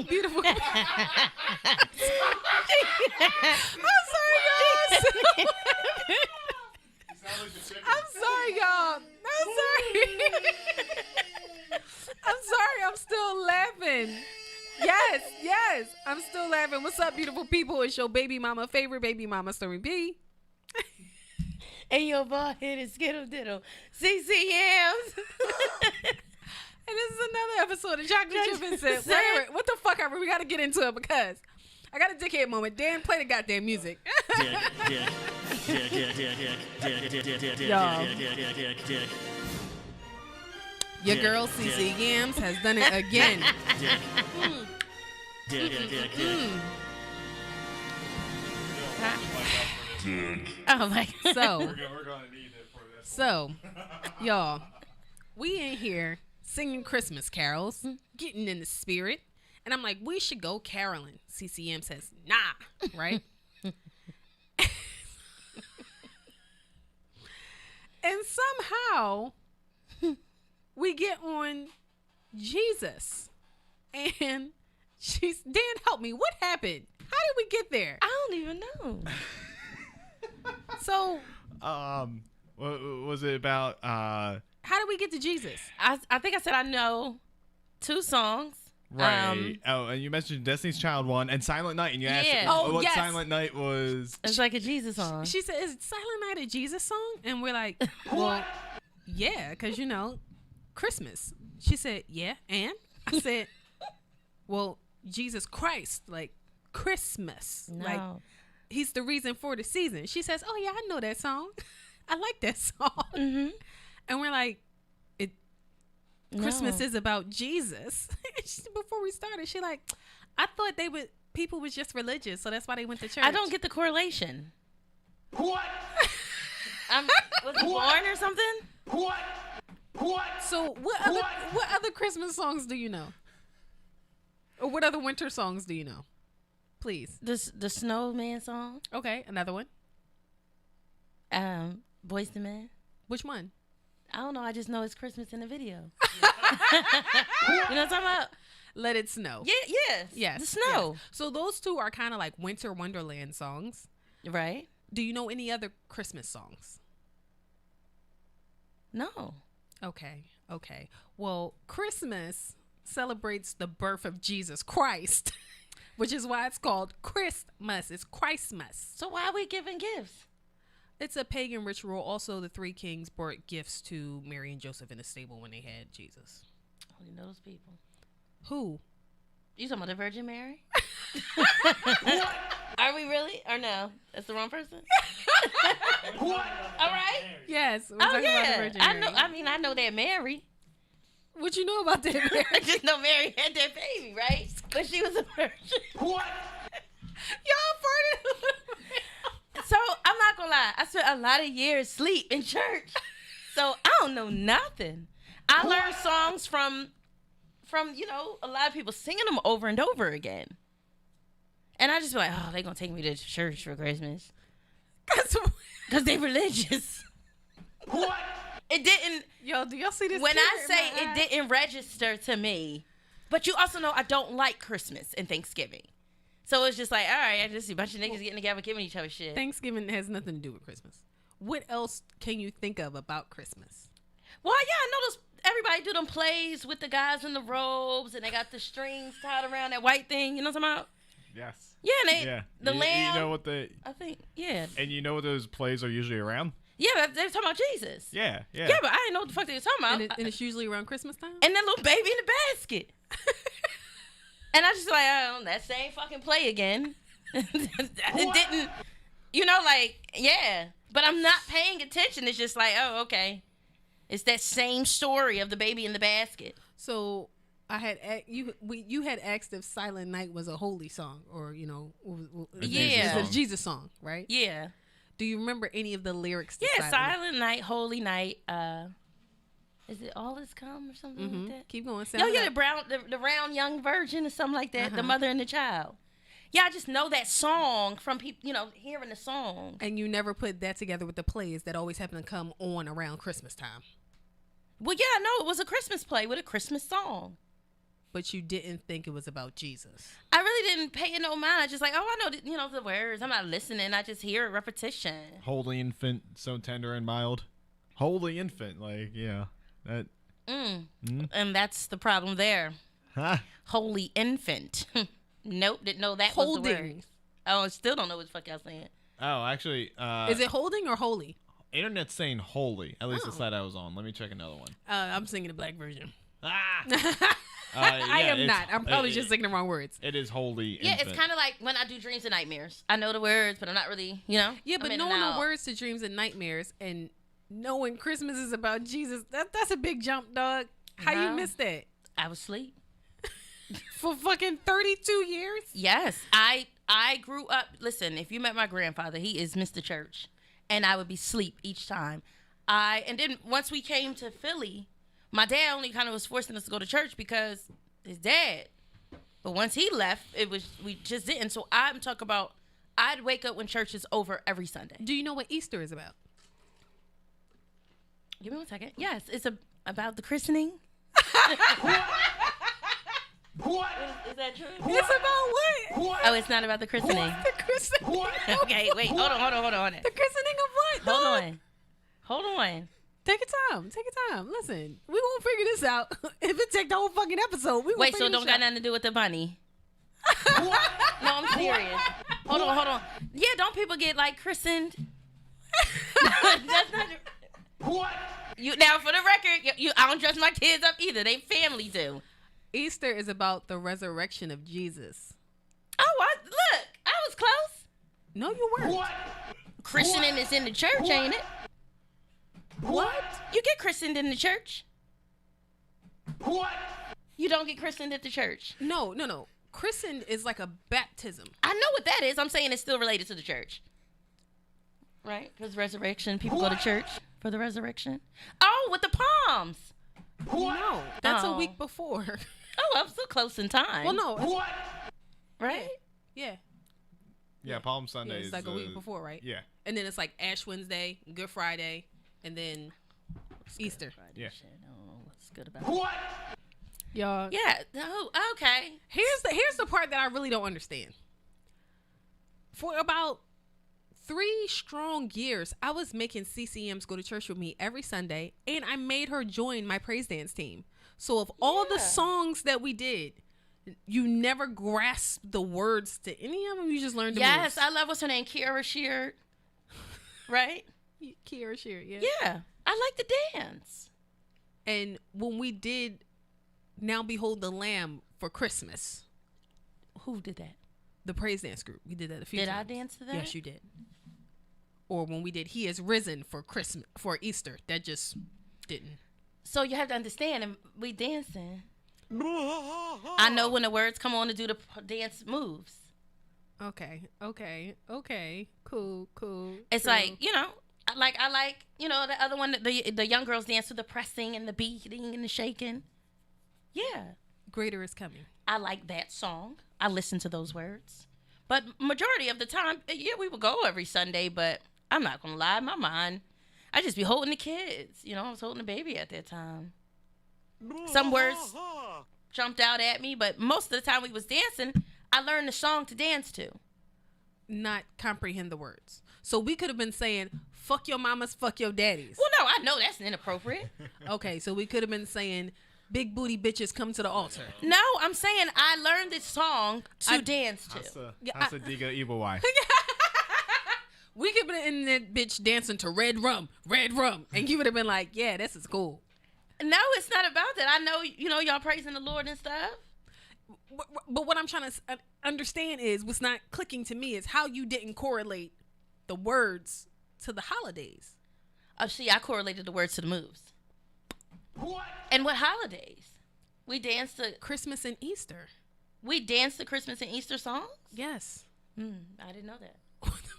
beautiful. I'm sorry, guys. I'm sorry, y'all. I'm sorry. I'm sorry. I'm still laughing. Yes. I'm still laughing. What's up, beautiful people? It's your baby mama, favorite baby mama, Stormy B. And your bald headed skittle diddle, CCMs. And this is another episode of Chocolate Chip and Sip. Wait, what the fuck are we got to get into it because I got a dickhead moment. Dan, play the goddamn music. Your girl CC Yams has done it again. Oh my God. So, We're gonna need it for this. So, y'all, we in here singing Christmas carols, getting in the spirit, and I'm like, we should go caroling. CCM says, nah, right? And somehow we get on Jesus, and Dan, help me. What happened? How did we get there? I don't even know. So, what was it about? how did we get to Jesus? I think I said I know 2 songs. Right. And you mentioned Destiny's Child 1 and Silent Night, and you asked what yes. Silent Night was. It's like a Jesus song. She said, is Silent Night a Jesus song? And we're like, well, yeah, because, Christmas. She said, yeah, and? I said, well, Jesus Christ, like Christmas. No. Like, he's the reason for the season. She says, oh, yeah, I know that song. I like that song. Mm-hmm. And we're like, Christmas is about Jesus. Before we started, she like, I thought people was just religious, so that's why they went to church. I don't get the correlation. What? Was he born or something? What? So what other Christmas songs do you know? Or what other winter songs do you know? Please. The Snowman song. Okay, another one. Boyz II Men. Which one? I don't know. I just know it's Christmas in the video. You know what I'm talking about? Let It Snow. Yes. The snow. Yes. So those two are kind of like winter wonderland songs. Right? Do you know any other Christmas songs? No. Okay. Well, Christmas celebrates the birth of Jesus Christ, which is why it's called Christmas. It's Christmas. So why are we giving gifts? It's a pagan ritual. Also, the 3 kings brought gifts to Mary and Joseph in a stable when they had Jesus. I only know those people. Who? You talking about the Virgin Mary? Are we really? Or no? That's the wrong person? What? All right. Yes. We're Oh, talking about the yeah. Virgin I Mary. know. I know that Mary. What you know about that, Mary? I just know Mary had that baby, right? But she was a virgin. What? Y'all farted. So I'm not gonna lie. I spent a lot of years asleep in church, so I don't know nothing. I learned songs from a lot of people singing them over and over again, and I just be like, oh, they gonna take me to church for Christmas because they religious. What? It didn't. Yo, do y'all see this? When tear I in say my eye? it didn't register to me, but you also know I don't like Christmas and Thanksgiving. So it's just like, all right, I just see a bunch of niggas getting together, giving each other shit. Thanksgiving has nothing to do with Christmas. What else can you think of about Christmas? Well, yeah, I know everybody do them plays with the guys in the robes, and they got the strings tied around that white thing. You know what I'm talking about? Yes. Yeah, and the lamb. You know what I think, yeah. And you know what those plays are usually around? Yeah, they're talking about Jesus. Yeah. Yeah, but I didn't know what the fuck they were talking about. And it's usually around Christmas time? And that little baby in the basket. And I just like, oh, that same fucking play again. It didn't, yeah. But I'm not paying attention. It's just like, oh, okay. It's that same story of the baby in the basket. So I had you had asked if Silent Night was a holy song or Yeah. it's a Jesus song, right? Yeah. Do you remember any of the lyrics? To Yeah, Silent Night, Holy Night. Is it All Is Come or something like that? Keep going. No, yeah, the round young virgin or something like that. The mother and the child. Yeah, I just know that song from people, hearing the song. And you never put that together with the plays that always happen to come on around Christmas time. Well, yeah, I know it was a Christmas play with a Christmas song. but you didn't think it was about Jesus. I really didn't pay it no mind. I just like, oh, I know, the words. I'm not listening. I just hear repetition. Holy infant, so tender and mild. Holy infant, like, yeah. That. And that's the problem there. Huh? Holy infant. Nope, didn't know that was the word. Oh, I still don't know what the fuck y'all saying. Oh, actually. Is it holding or holy? Internet's saying holy. At least the site I was on. Let me check another one. I'm singing the black version. I am not. I'm probably just singing the wrong words. It is holy. Yeah, infant. it's kind of like when I do dreams and nightmares. I know the words, but I'm not really, Yeah, but knowing the words to dreams and nightmares and knowing Christmas is about Jesus, that's a big jump, dog. How you missed that? I was asleep. For fucking 32 years? Yes. I grew up, listen, if you met my grandfather, he is Mr. Church. And I would be asleep each time. And then once we came to Philly, my dad only kind of was forcing us to go to church because his dad. But once he left, we just didn't. So I'm talking about, I'd wake up when church is over every Sunday. Do you know what Easter is about? Give me 1 second. Yes, it's about the christening. What? Is that true? It's about what? Oh, it's not about the christening. The christening. Okay, wait, hold on. The christening of what? Hold on. Take your time. Listen, we won't figure this out. If it take the whole fucking episode, we won't Wait, figure so don't got nothing to do with the bunny? No, I'm serious. Hold on. Yeah, don't people get like christened? That's not. What? Now, for the record, I don't dress my kids up either. They family do. Easter is about the resurrection of Jesus. Oh, look, I was close. No, you weren't. What? Christening is in the church, ain't it? What? You get christened in the church. What? You don't get christened at the church. No. Christened is like a baptism. I know what that is. I'm saying it's still related to the church. Right? Because resurrection, people go to church for the resurrection. Oh, with the palms. No, that's a week before. Oh, I'm so close in time. Well, no. What? Right? Yeah. Yeah, Palm Sunday It's like a week before, right? Yeah. And then it's like Ash Wednesday, Good Friday, and then Easter. Yeah. I don't know what's good about it. What? Y'all. Yeah. Oh, okay. Here's the part that I really don't understand. For about 3 strong years, I was making CCMs go to church with me every Sunday, and I made her join my praise dance team. So of all the songs that we did, you never grasped the words to any of them. You just learned the moves. I love what's her name, Kiara Sheard. Right? Kiara Sheard, yeah. Yeah. I like the dance. And when we did Now Behold the Lamb for Christmas, Who did that? the praise dance group, we did that a few Did times. I dance to that? Yes, you did. Or when we did He Is Risen for Christmas, for Easter, that just didn't. So you have to understand, and we dancing. I know when the words come on to do the dance moves. Okay. Cool. It's like, I like, the other one, the young girls dance to the pressing and the beating and the shaking. Yeah. Greater is coming. I like that song. I listen to those words. But majority of the time, yeah, we would go every Sunday, but I'm not going to lie, my mind, I just be holding the kids. I was holding the baby at that time. Some words jumped out at me, but most of the time we was dancing, I learned the song to dance to. Not comprehend the words. So we could have been saying, fuck your mamas, fuck your daddies. Well, no, I know that's inappropriate. Okay, so we could have been saying, big booty bitches come to the altar. No, I'm saying I learned this song to dance to. That's a Diga Evil Wife. We could have been in that bitch dancing to Red Rum. And you would have been like, yeah, this is cool. No, it's not about that. I know, y'all praising the Lord and stuff. But what I'm trying to understand is what's not clicking to me is how you didn't correlate the words to the holidays. Oh, see, I correlated the words to the moves. What? And what holidays? We danced to Christmas and Easter. We danced to Christmas and Easter songs? Yes. I didn't know that.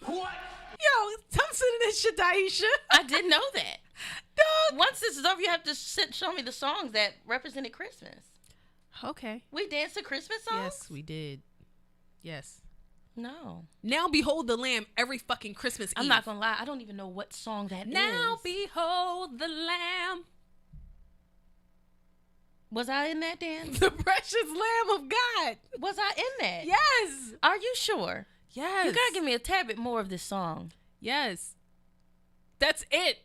What? Yo, I'm sending this shit to Aisha. I didn't know that. Dog. Once this is over, you have to show me the songs that represented Christmas. Okay. We danced to Christmas songs? Yes, we did. Yes. No. Now behold the Lamb every fucking Christmas Eve. I'm not going to lie. I don't even know what song that is. Now behold the Lamb. Was I in that dance? The precious Lamb of God. Was I in that? Yes. Are you sure? Yes. You gotta give me a tad bit more of this song. Yes. That's it.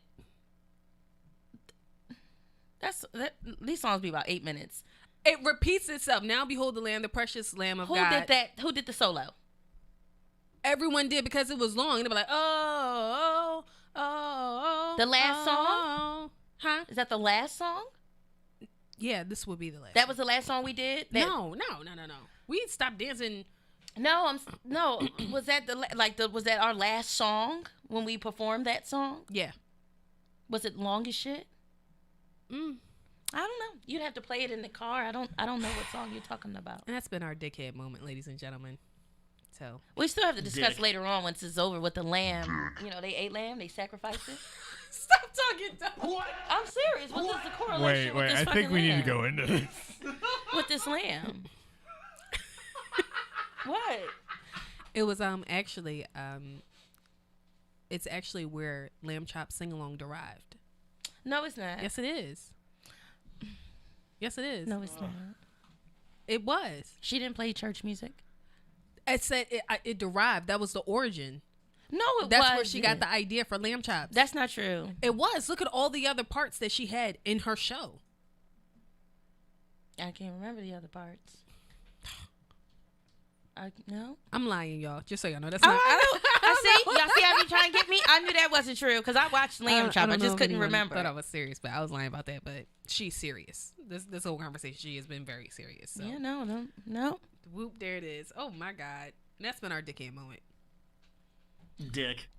These songs be about 8 minutes. It repeats itself. Now behold the Lamb, the precious Lamb of God. Who did the solo? Everyone did because it was long. They were like, oh. The last song? Huh? Is that the last song? Yeah, this would be the last. That was the last song we did? No. We stopped dancing. No, was that was that our last song when we performed that song? Yeah. Was it long as shit? I don't know. You'd have to play it in the car. I don't know what song you're talking about. And that's been our dickhead moment, ladies and gentlemen. So we still have to discuss later on once it's over with the lamb. You know, they ate lamb, they sacrificed it. Stop talking dumb. What? I'm serious. What is the correlation with Wait, this I think we lamb? need to go into this. With this lamb. What? It was actually it's actually where Lamb Chop Sing Along derived. No, it's not. Yes, it is. Yes, it is. No, it's not. It was. She didn't play church music. It said it derived. That was the origin. No, That's where she got the idea for lamb chops. That's not true. It was. Look at all the other parts that she had in her show. I can't remember the other parts. No. I'm lying, y'all. Just so y'all know. That's Oh, not. I see. Y'all see how you trying to get me? I knew that wasn't true because I watched Lamb Chop. I don't know just if couldn't anyone remember. Thought I was serious, but I was lying about that. But she's serious. This whole conversation, she has been very serious. So. Yeah, no. Whoop! There it is. Oh my God, that's been our dickhead moment. Dick.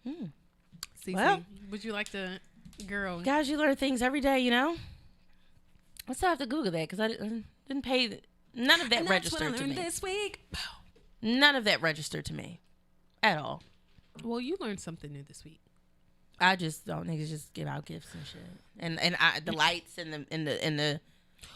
Cece, Well, would you like to, girl? Guys, you learn things every day, you know. I still have to Google that because I didn't pay. None of that and registered that's what I to me. learned this week. None of that registered to me, at all. Well, you learned something new this week. I just don't niggas just give out gifts and shit, and the lights and the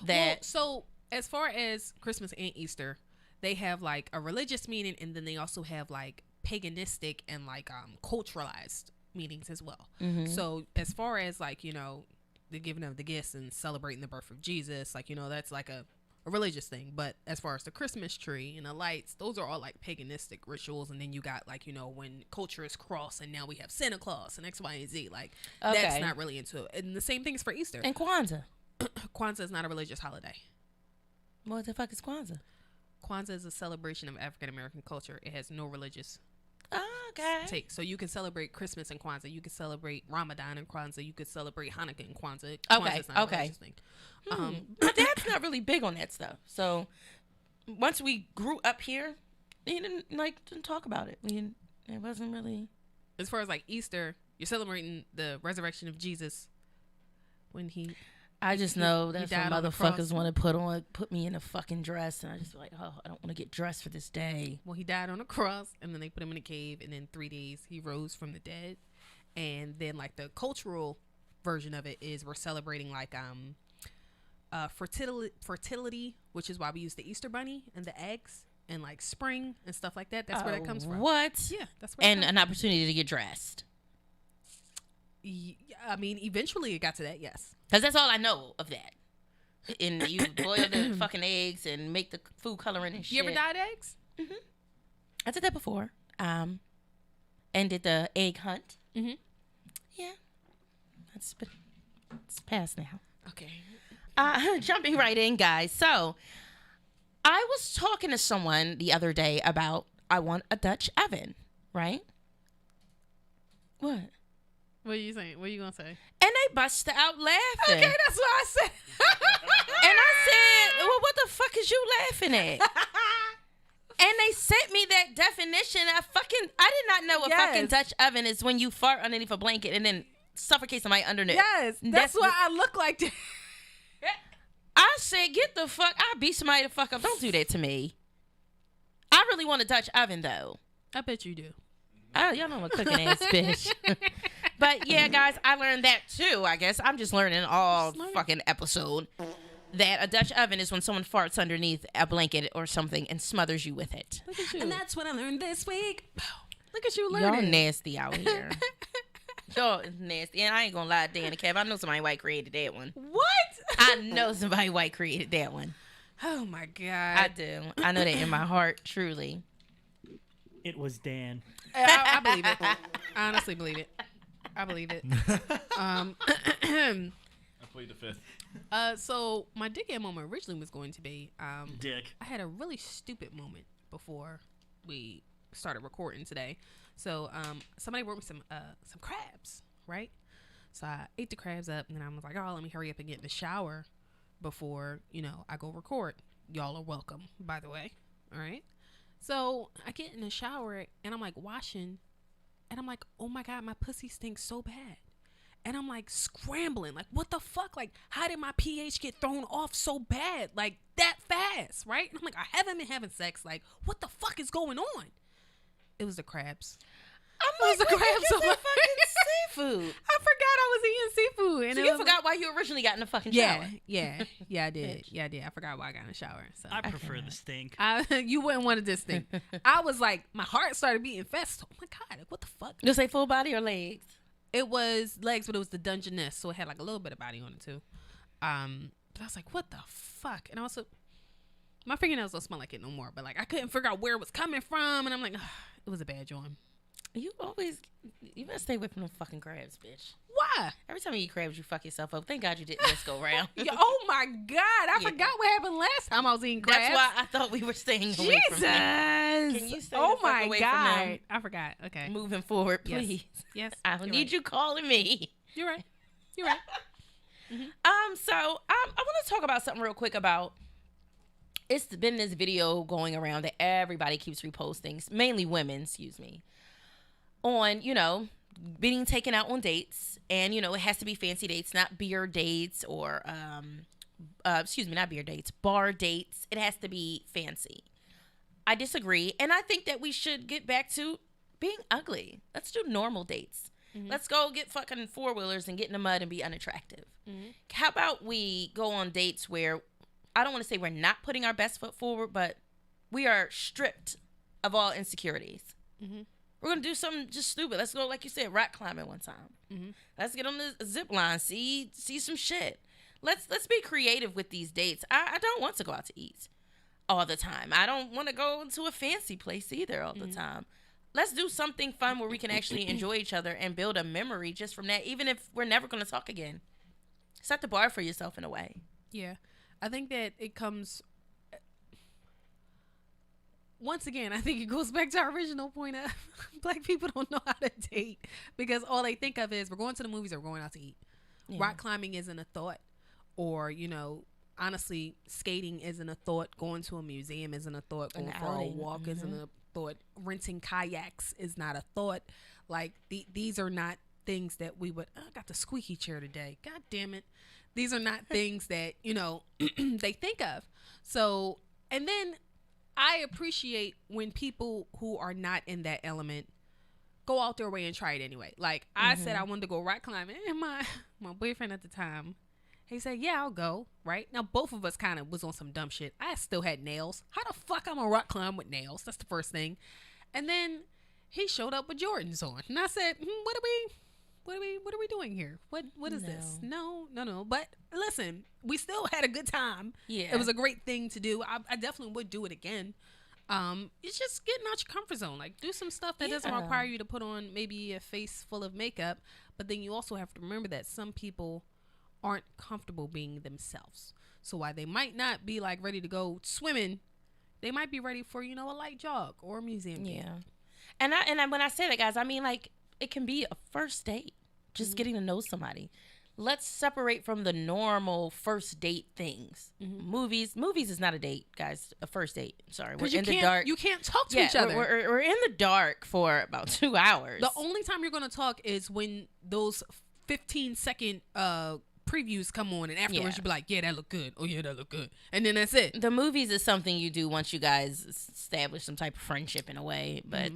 that. Well, so as far as Christmas and Easter, they have like a religious meaning, and then they also have like paganistic and like culturalized meanings as well. So as far as like, you know, the giving of the gifts and celebrating the birth of Jesus, like, you know, that's like a religious thing. But as far as the Christmas tree and the lights, those are all like paganistic rituals. And then you got like, you know, when culture is crossed and now we have Santa Claus and X, Y, and Z, like that's not really into it. And the same thing is for Easter and Kwanzaa. Kwanzaa is not a religious holiday. What the fuck is Kwanzaa? Kwanzaa is a celebration of African American culture. It has no religious okay take. So you can celebrate Christmas and Kwanzaa. You can celebrate Ramadan and Kwanzaa. You could celebrate Hanukkah and Kwanzaa. Kwanzaa's not a religious thing. My dad's not really big on that stuff. So once we grew up here, he didn't talk about it. It wasn't really. As far as like Easter, you're celebrating the resurrection of Jesus when he. I just know that's when died on the cross. motherfuckers want to put me in a fucking dress, and I just be like, oh, I don't want to get dressed for this day. Well, he died on a cross, and then they put him in a cave, and in 3 days he rose from the dead. And then like the cultural version of it is we're celebrating like fertility, which is why we use the Easter bunny and the eggs and like spring and stuff like that. That's where that comes from. What? Yeah, that's where. And an opportunity to get dressed. I mean, eventually it got to that. Yes, because that's all I know of that. And you boil the fucking eggs and make the food coloring and shit. You ever dyed eggs? I did that before. And did the egg hunt. Yeah, it's past now. Okay. Jumping right in, guys. So, I was talking to someone the other day about I want a Dutch oven, right? What? What are you saying? What are you gonna say? And they busted out laughing. Okay, that's what I said. And I said, well, what the fuck is you laughing at? And they sent me that definition. I did not know a fucking Dutch oven is when you fart underneath a blanket and then suffocate somebody underneath. Yes, that's why I look like that. I said, get the fuck, I'll beat somebody the fuck up. Don't do that to me. I really want a Dutch oven, though. I bet you do. Oh, y'all know I'm a cooking ass bitch. But yeah, guys, I learned that too, I guess. I'm just learning all fucking episode that a Dutch oven is when someone farts underneath a blanket or something and smothers you with it. Look at you. And that's what I learned this week. Look at you learning. Y'all nasty out here. Y'all nasty. And I ain't gonna lie, Dan and Kev, I know somebody white created that one. What? I know somebody white created that one. Oh my God. I do. I know that in my heart, truly. It was Dan. I believe it. I honestly believe it. I believe it. I plead the fifth. So my dickhead moment originally was going to be Dick. I had a really stupid moment before we started recording today. So somebody brought me some crabs, right? So I ate the crabs up, and then I was like, oh, let me hurry up and get in the shower before, I go record. Y'all are welcome, by the way. All right? So I get in the shower, and I'm like washing, and I'm like, oh my God, my pussy stinks so bad. And I'm like scrambling, like, what the fuck? Like, how did my pH get thrown off so bad, like that fast, right? And I'm like, I haven't been having sex. Like, what the fuck is going on? It was the crabs. I'm like, the crabs you on said my fucking seafood. I forgot I was eating seafood. And So it you was forgot why you originally got in the fucking yeah, shower. yeah, I did. Yeah, I did. I forgot why I got in the shower. So I prefer the stink. you wouldn't want this thing. I was like, my heart started beating fast. Oh my God, like, what the fuck? You say full body or legs? It was legs, but it was the Dungeness, so it had like a little bit of body on it too. But I was like, what the fuck? And also, my fingernails don't smell like it no more. But like, I couldn't figure out where it was coming from, and I'm like, it was a bad joint. You better stay away from them fucking crabs, bitch. Why? Every time you eat crabs, you fuck yourself up. Thank God you didn't just go around. Oh my God, I forgot what happened last time I was eating crabs. That's why I thought we were staying away from them. Jesus. Can you stay oh the fuck my away God. from them? I forgot. Okay. Moving forward, Yes. please. Yes. I don't you're need right. you calling me. You're right. You're right. So I want to talk about something real quick about. It's been this video going around that everybody keeps reposting, mainly women, on, being taken out on dates. And, it has to be fancy dates, not beer dates or, not beer dates, bar dates. It has to be fancy. I disagree. And I think that we should get back to being ugly. Let's do normal dates. Mm-hmm. Let's go get fucking four-wheelers and get in the mud and be unattractive. Mm-hmm. How about we go on dates where, I don't want to say we're not putting our best foot forward, but we are stripped of all insecurities. Mm-hmm. We're going to do something just stupid. Let's go, like you said, rock climbing one time. Mm-hmm. Let's get on the zip line, see some shit. Let's be creative with these dates. I don't want to go out to eat all the time. I don't want to go to a fancy place either all the time. Let's do something fun where we can actually enjoy each other and build a memory just from that, even if we're never going to talk again. Set the bar for yourself in a way. Yeah. I think that it comes... Once again, I think it goes back to our original point of black people don't know how to date because all they think of is we're going to the movies or we're going out to eat. Yeah. Rock climbing isn't a thought, or, honestly, skating isn't a thought. Going to a museum isn't a thought. Going for a walk isn't a thought. Renting kayaks is not a thought. Like, these are not things that we would... I got the squeaky chair today. God damn it. These are not things that, they think of. So, and then... I appreciate when people who are not in that element go out their way and try it anyway. Like, I said I wanted to go rock climbing, and my boyfriend at the time, he said, yeah, I'll go, right? Now, both of us kind of was on some dumb shit. I still had nails. How the fuck I'm gonna rock climb with nails? That's the first thing. And then he showed up with Jordans on. And I said, what are we doing here? What is this? No. But listen, we still had a good time. Yeah. It was a great thing to do. I definitely would do it again. It's just getting out your comfort zone. Like, do some stuff that doesn't require you to put on maybe a face full of makeup. But then you also have to remember that some people aren't comfortable being themselves. So while they might not be like ready to go swimming, they might be ready for, a light jog or a museum game. Yeah. And when I say that, guys, I mean, like, it can be a first date. Just getting to know somebody. Let's separate from the normal first date things. Movies is not a date, guys. A first date. Sorry, we're in the dark. You can't talk to each other. We're in the dark for about 2 hours. The only time you're gonna talk is when those 15-second previews come on, and afterwards you'll be like, "Yeah, that look good. Oh yeah, that look good," and then that's it. The movies is something you do once you guys establish some type of friendship in a way, but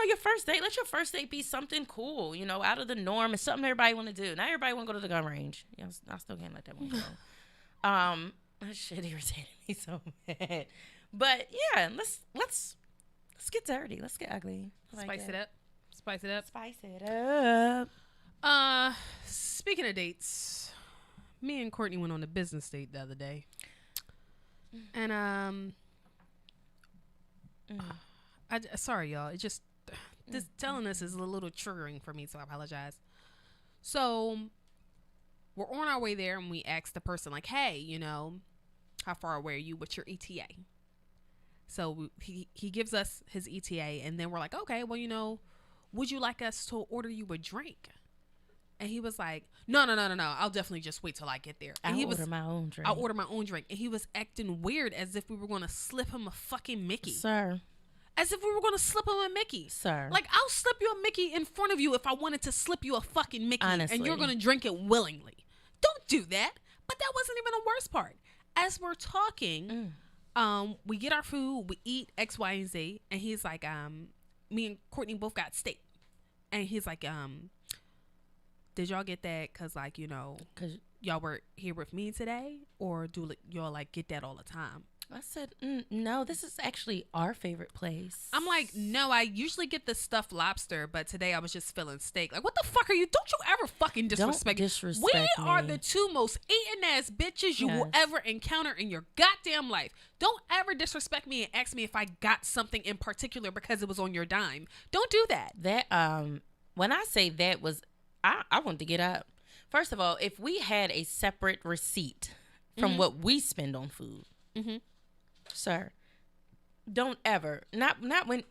your first date, let your first date be something cool, out of the norm. It's something everybody want to do. Not everybody want to go to the gun range. I still can't let that one go. That shit irritated me so bad. But yeah, let's get dirty. Let's get ugly. Spice it up. Spice it up. Speaking of dates, me and Courtney went on a business date the other day. And sorry y'all, it just this telling us is a little triggering for me, so I apologize. So we're on our way there, and we asked the person, like, hey, you know, how far away are you? What's your ETA? So he gives us his ETA, and then we're like, okay, well, you know, would you like us to order you a drink? And he was like, no. I'll definitely just wait till I get there. And I'll order my own drink. I'll order my own drink. And he was acting weird, as if we were going to slip him a fucking Mickey. Sir. As if we were going to slip him a Mickey. Sir. Like, I'll slip you a Mickey in front of you if I wanted to slip you a fucking Mickey. Honestly. And you're going to drink it willingly. Don't do that. But that wasn't even the worst part. As we're talking, we get our food, we eat X, Y, and Z. And he's like, me and Courtney both got steak. And he's like, did y'all get that because, like, you know, because y'all were here with me today? Or do y'all, like, get that all the time? I said, no, this is actually our favorite place. I'm like, no, I usually get the stuffed lobster, but today I was just feeling steak. Like, what the fuck are you? Don't you ever fucking disrespect me. We are the two most eating ass bitches you will ever encounter in your goddamn life. Don't ever disrespect me and ask me if I got something in particular because it was on your dime. Don't do that. That, when I say that was, I wanted to get up. First of all, if we had a separate receipt from what we spend on food, sir, don't ever, not when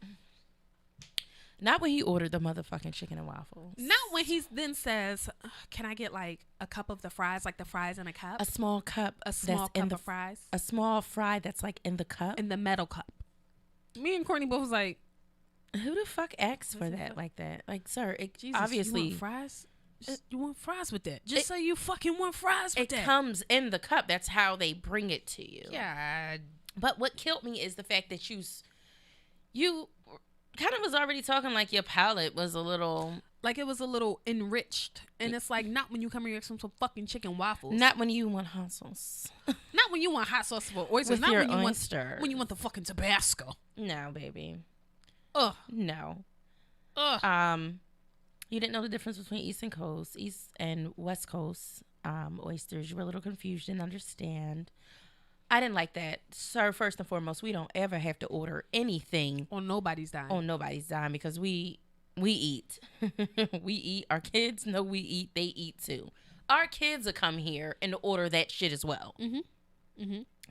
he ordered the motherfucking chicken and waffles. Not when he then says, can I get like a cup of the fries, like the fries in a cup? A small cup. A small cup of fries. A small fry that's like in the cup. In the metal cup. Me and Courtney both was like, who the fuck asks for that like that? Like, sir, Jesus, obviously. You want fries? You want fries with that? Just say you fucking want fries with that. It comes in the cup. That's how they bring it to you. Yeah. But what killed me is the fact that you kind of was already talking like your palate was a little... Like it was a little enriched. And it's like, not when you come here and some fucking chicken waffles. Not when you want hot sauce. Not when you want hot sauce for oysters. With not your when you oyster. when you want the fucking Tabasco. No, baby. Ugh. No. Ugh. You didn't know the difference between East and West Coast oysters. You were a little confused, didn't understand. I didn't like that. Sir, first and foremost, we don't ever have to order anything on nobody's dime. On nobody's dime, because we eat. We eat. Our kids know we eat. They eat too. Our kids will come here and order that shit as well.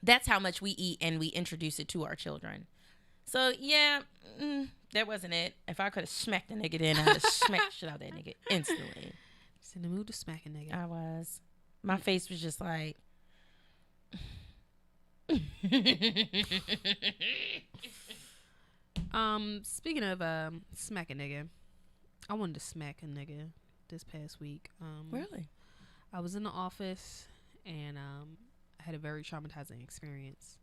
That's how much we eat, and we introduce it to our children. So, yeah, that wasn't it. If I could have smacked the nigga then, I would have smacked shit out that nigga instantly. Just in the mood to smack a nigga. I was. My face was just like... Speaking of smack a nigga, I wanted to smack a nigga this past week. Really? I was in the office, and I had a very traumatizing experience.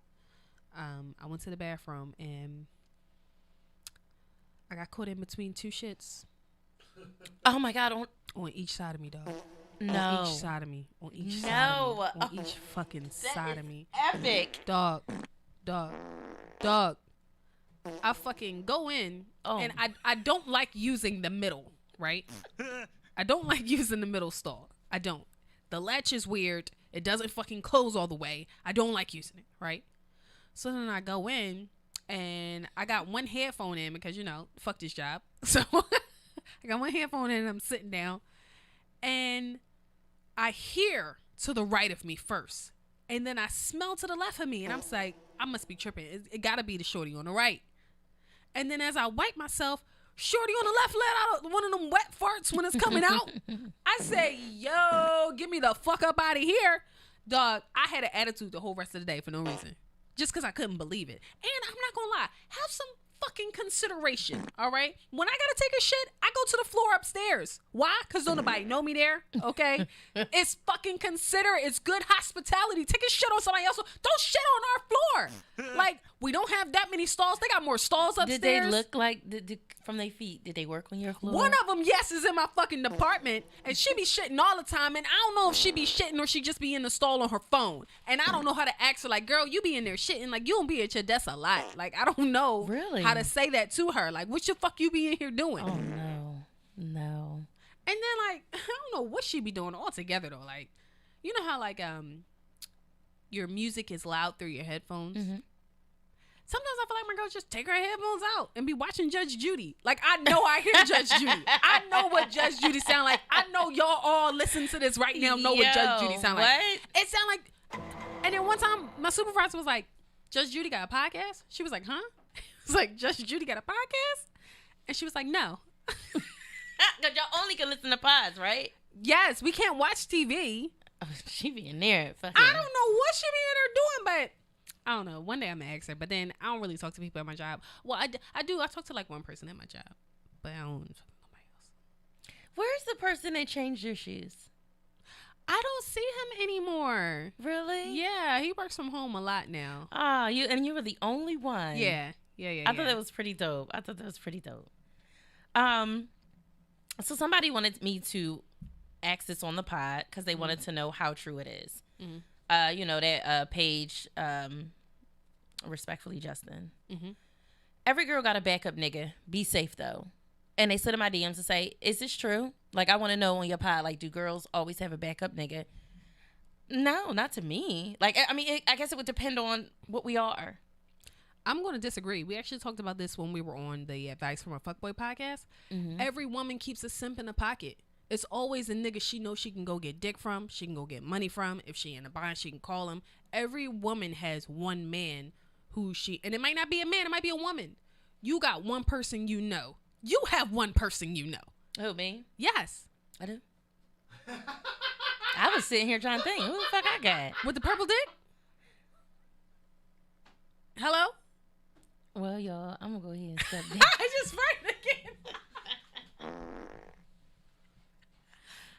I went to the bathroom, and I got caught in between two shits. Oh my God! On each side of me, dog. No. On each side of me. On each side of me. On each fucking side of me. Epic. Dog. I fucking go in, and I don't like using the middle, right? I don't like using the middle stall. I don't. The latch is weird. It doesn't fucking close all the way. I don't like using it, right? So then I go in, and I got one headphone in because, you know, fuck this job. So I got one headphone in, and I'm sitting down, and I hear to the right of me first, and then I smell to the left of me, and I'm like, I must be tripping. It gotta be the shorty on the right. And then as I wipe myself, shorty on the left let out one of them wet farts when it's coming out. I say, yo, get me the fuck up out of here. Dog, I had an attitude the whole rest of the day for no reason. Just because I couldn't believe it. And I'm not gonna lie, have some fucking consideration, all right? When I gotta take a shit, I go to the floor upstairs. Why? Because don't nobody know me there, okay? It's fucking considerate. It's good hospitality. Take a shit on somebody else. Don't shit on our floor. Like, we don't have that many stalls. They got more stalls upstairs. Did they look like, from their feet, did they work on your floor? One of them, yes, is in my fucking department, and she be shitting all the time, and I don't know if she be shitting or she just be in the stall on her phone, and I don't know how to ask her, like, girl, you be in there shitting, like, you don't be at your desk a lot. Like, I don't know how to say that to her. Like, what the fuck you be in here doing? Oh, no. And then, like, I don't know what she be doing altogether, though. Like, you know how like your music is loud through your headphones. Sometimes I feel like my girl just take her headphones out and be watching Judge Judy. Like, I know I hear Judge Judy. I know what Judge Judy sound like. I know y'all all listen to this right now know what Judge Judy sound like. It sound like... And then one time, my supervisor was like, Judge Judy got a podcast? She was like, huh? It's like, Judge Judy got a podcast? And she was like, no. Because y'all only can listen to pods, right? Yes, we can't watch TV. Oh, she be in there. I don't know what she be in there doing, but... I don't know. One day I'm gonna ask her, but then I don't really talk to people at my job. Well, I do. I talk to like one person at my job, but I don't talk to nobody else. Where's the person that changed your shoes? I don't see him anymore. Really? Yeah, he works from home a lot now. Ah, you were the only one. Yeah. I thought that was pretty dope. So somebody wanted me to ask this on the pod because they wanted to know how true it is. You know that page. Respectfully, Justin. Every girl got a backup nigga. Be safe though. And they slid in my DMs to say, "Is this true? Like, I want to know on your pod. Like, do girls always have a backup nigga?" No, not to me. Like, I mean, I guess it would depend on what we are. I'm going to disagree. We actually talked about this when we were on the Advice from a Fuckboy podcast. Every woman keeps a simp in the pocket. It's always a nigga she knows she can go get dick from. She can go get money from. If she in a bind, she can call him. Every woman has one man who she... And it might not be a man. It might be a woman. You got one person you know. You have one person you know. Who, me? Yes. I do. I was sitting here trying to think. Who the fuck I got? With the purple dick? Hello? Well, y'all, I'm going to go ahead and step down. I just farted again.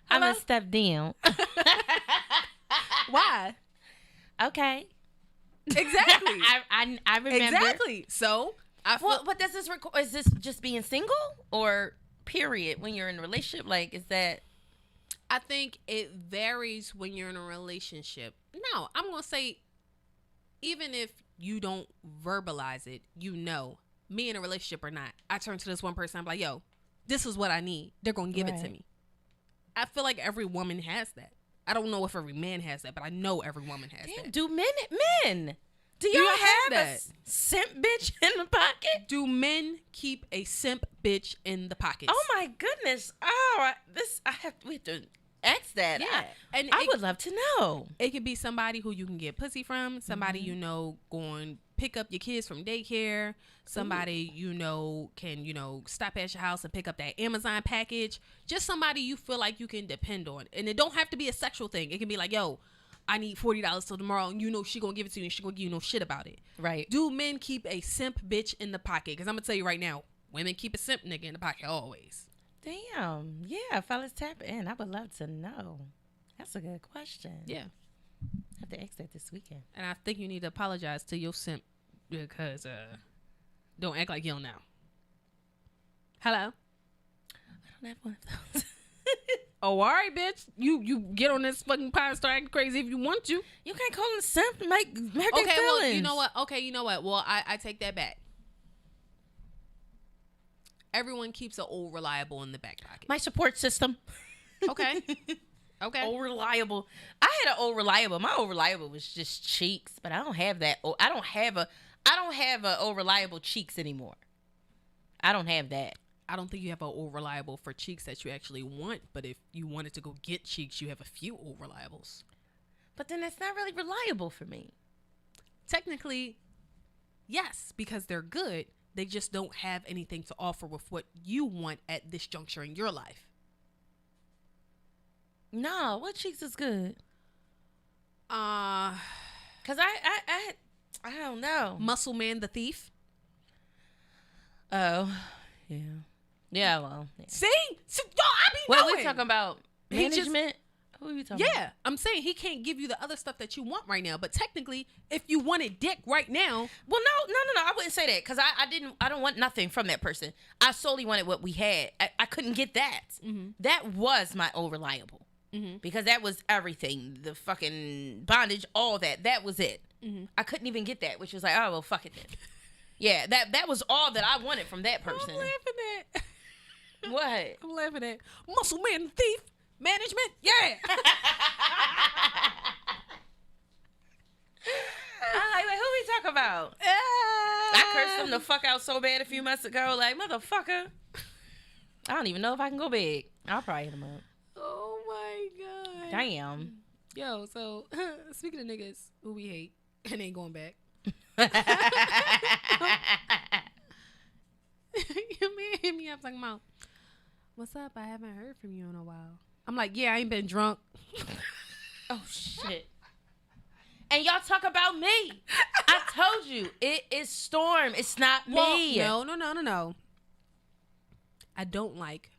I'm going to step down. Why? Okay. Exactly. I remember. Exactly. So, what does this record? Is this just being single or period when you're in a relationship? Like, is that? I think it varies when you're in a relationship. No, I'm going to say, even if you don't verbalize it, you know, me in a relationship or not, I turn to this one person, I'm like, yo, this is what I need. They're going to give it to me. I feel like every woman has that. I don't know if every man has that, but I know every woman has that. Do men? Do y'all have a simp bitch in the pocket? Do men keep a simp bitch in the pocket? Oh my goodness! Oh, we have to ask that. Yeah, and I would love to know. It could be somebody who you can get pussy from, somebody you know going pick up your kids from daycare, somebody you know can stop at your house and pick up that Amazon package. Just somebody you feel like you can depend on, and it don't have to be a sexual thing. It can be like, yo, I need $40 till tomorrow, and you know she gonna give it to you, and she gonna give you no shit about it. Right? Do men keep a simp bitch in the pocket? Because I'm gonna tell you right now, women keep a simp nigga in the pocket always. Damn. Yeah, fellas, tap in. I would love to know. That's a good question. Yeah. I have to ask that this weekend. And I think you need to apologize to your simp because don't act like you don't know. Hello? I don't have one of those. Oh, all right, bitch. You get on this fucking pod and start acting crazy if you want to. You can't call them simp to make their okay, feelings. well, you know what? Okay, you know what? Well, I take that back. Everyone keeps an old reliable in the back pocket. My support system. Okay. Okay. Old reliable. I had an old reliable. My old reliable was just cheeks, but I don't have that. I don't have a old reliable cheeks anymore. I don't have that. I don't think you have an old reliable for cheeks that you actually want, but if you wanted to go get cheeks, you have a few old reliables. But then it's not really reliable for me. Technically, yes, because they're good. They just don't have anything to offer with what you want at this juncture in your life. No, what cheeks is good? Cause I don't know. Muscle Man the Thief. Oh, yeah. Yeah, well. Yeah. See? So, yo, I be Well, knowing. we talking about management? Who are you talking about? Yeah, I'm saying he can't give you the other stuff that you want right now. But technically, if you wanted dick right now. Well, no. I wouldn't say that because I don't want nothing from that person. I solely wanted what we had. I couldn't get that. Mm-hmm. That was my old reliable. Mm-hmm. Because that was everything. The fucking bondage, all that. That was it. Mm-hmm. I couldn't even get that, which was like, oh, well, fuck it then. Yeah, that was all that I wanted from that person. I'm laughing at. What? I'm laughing at Muscle Man the Thief. management. Yeah. I'm like, who we talk about? I cursed him the fuck out so bad a few months ago. Like, motherfucker. I don't even know if I can go big. I'll probably hit him up. Oh my god. Damn. Yo, so speaking of niggas who we hate and ain't going back. Your man hit me up talking about, what's up? I haven't heard from you in a while. I'm like, yeah, I ain't been drunk. Oh shit. And y'all talk about me. I told you, it is Storm. It's not me. No. I don't like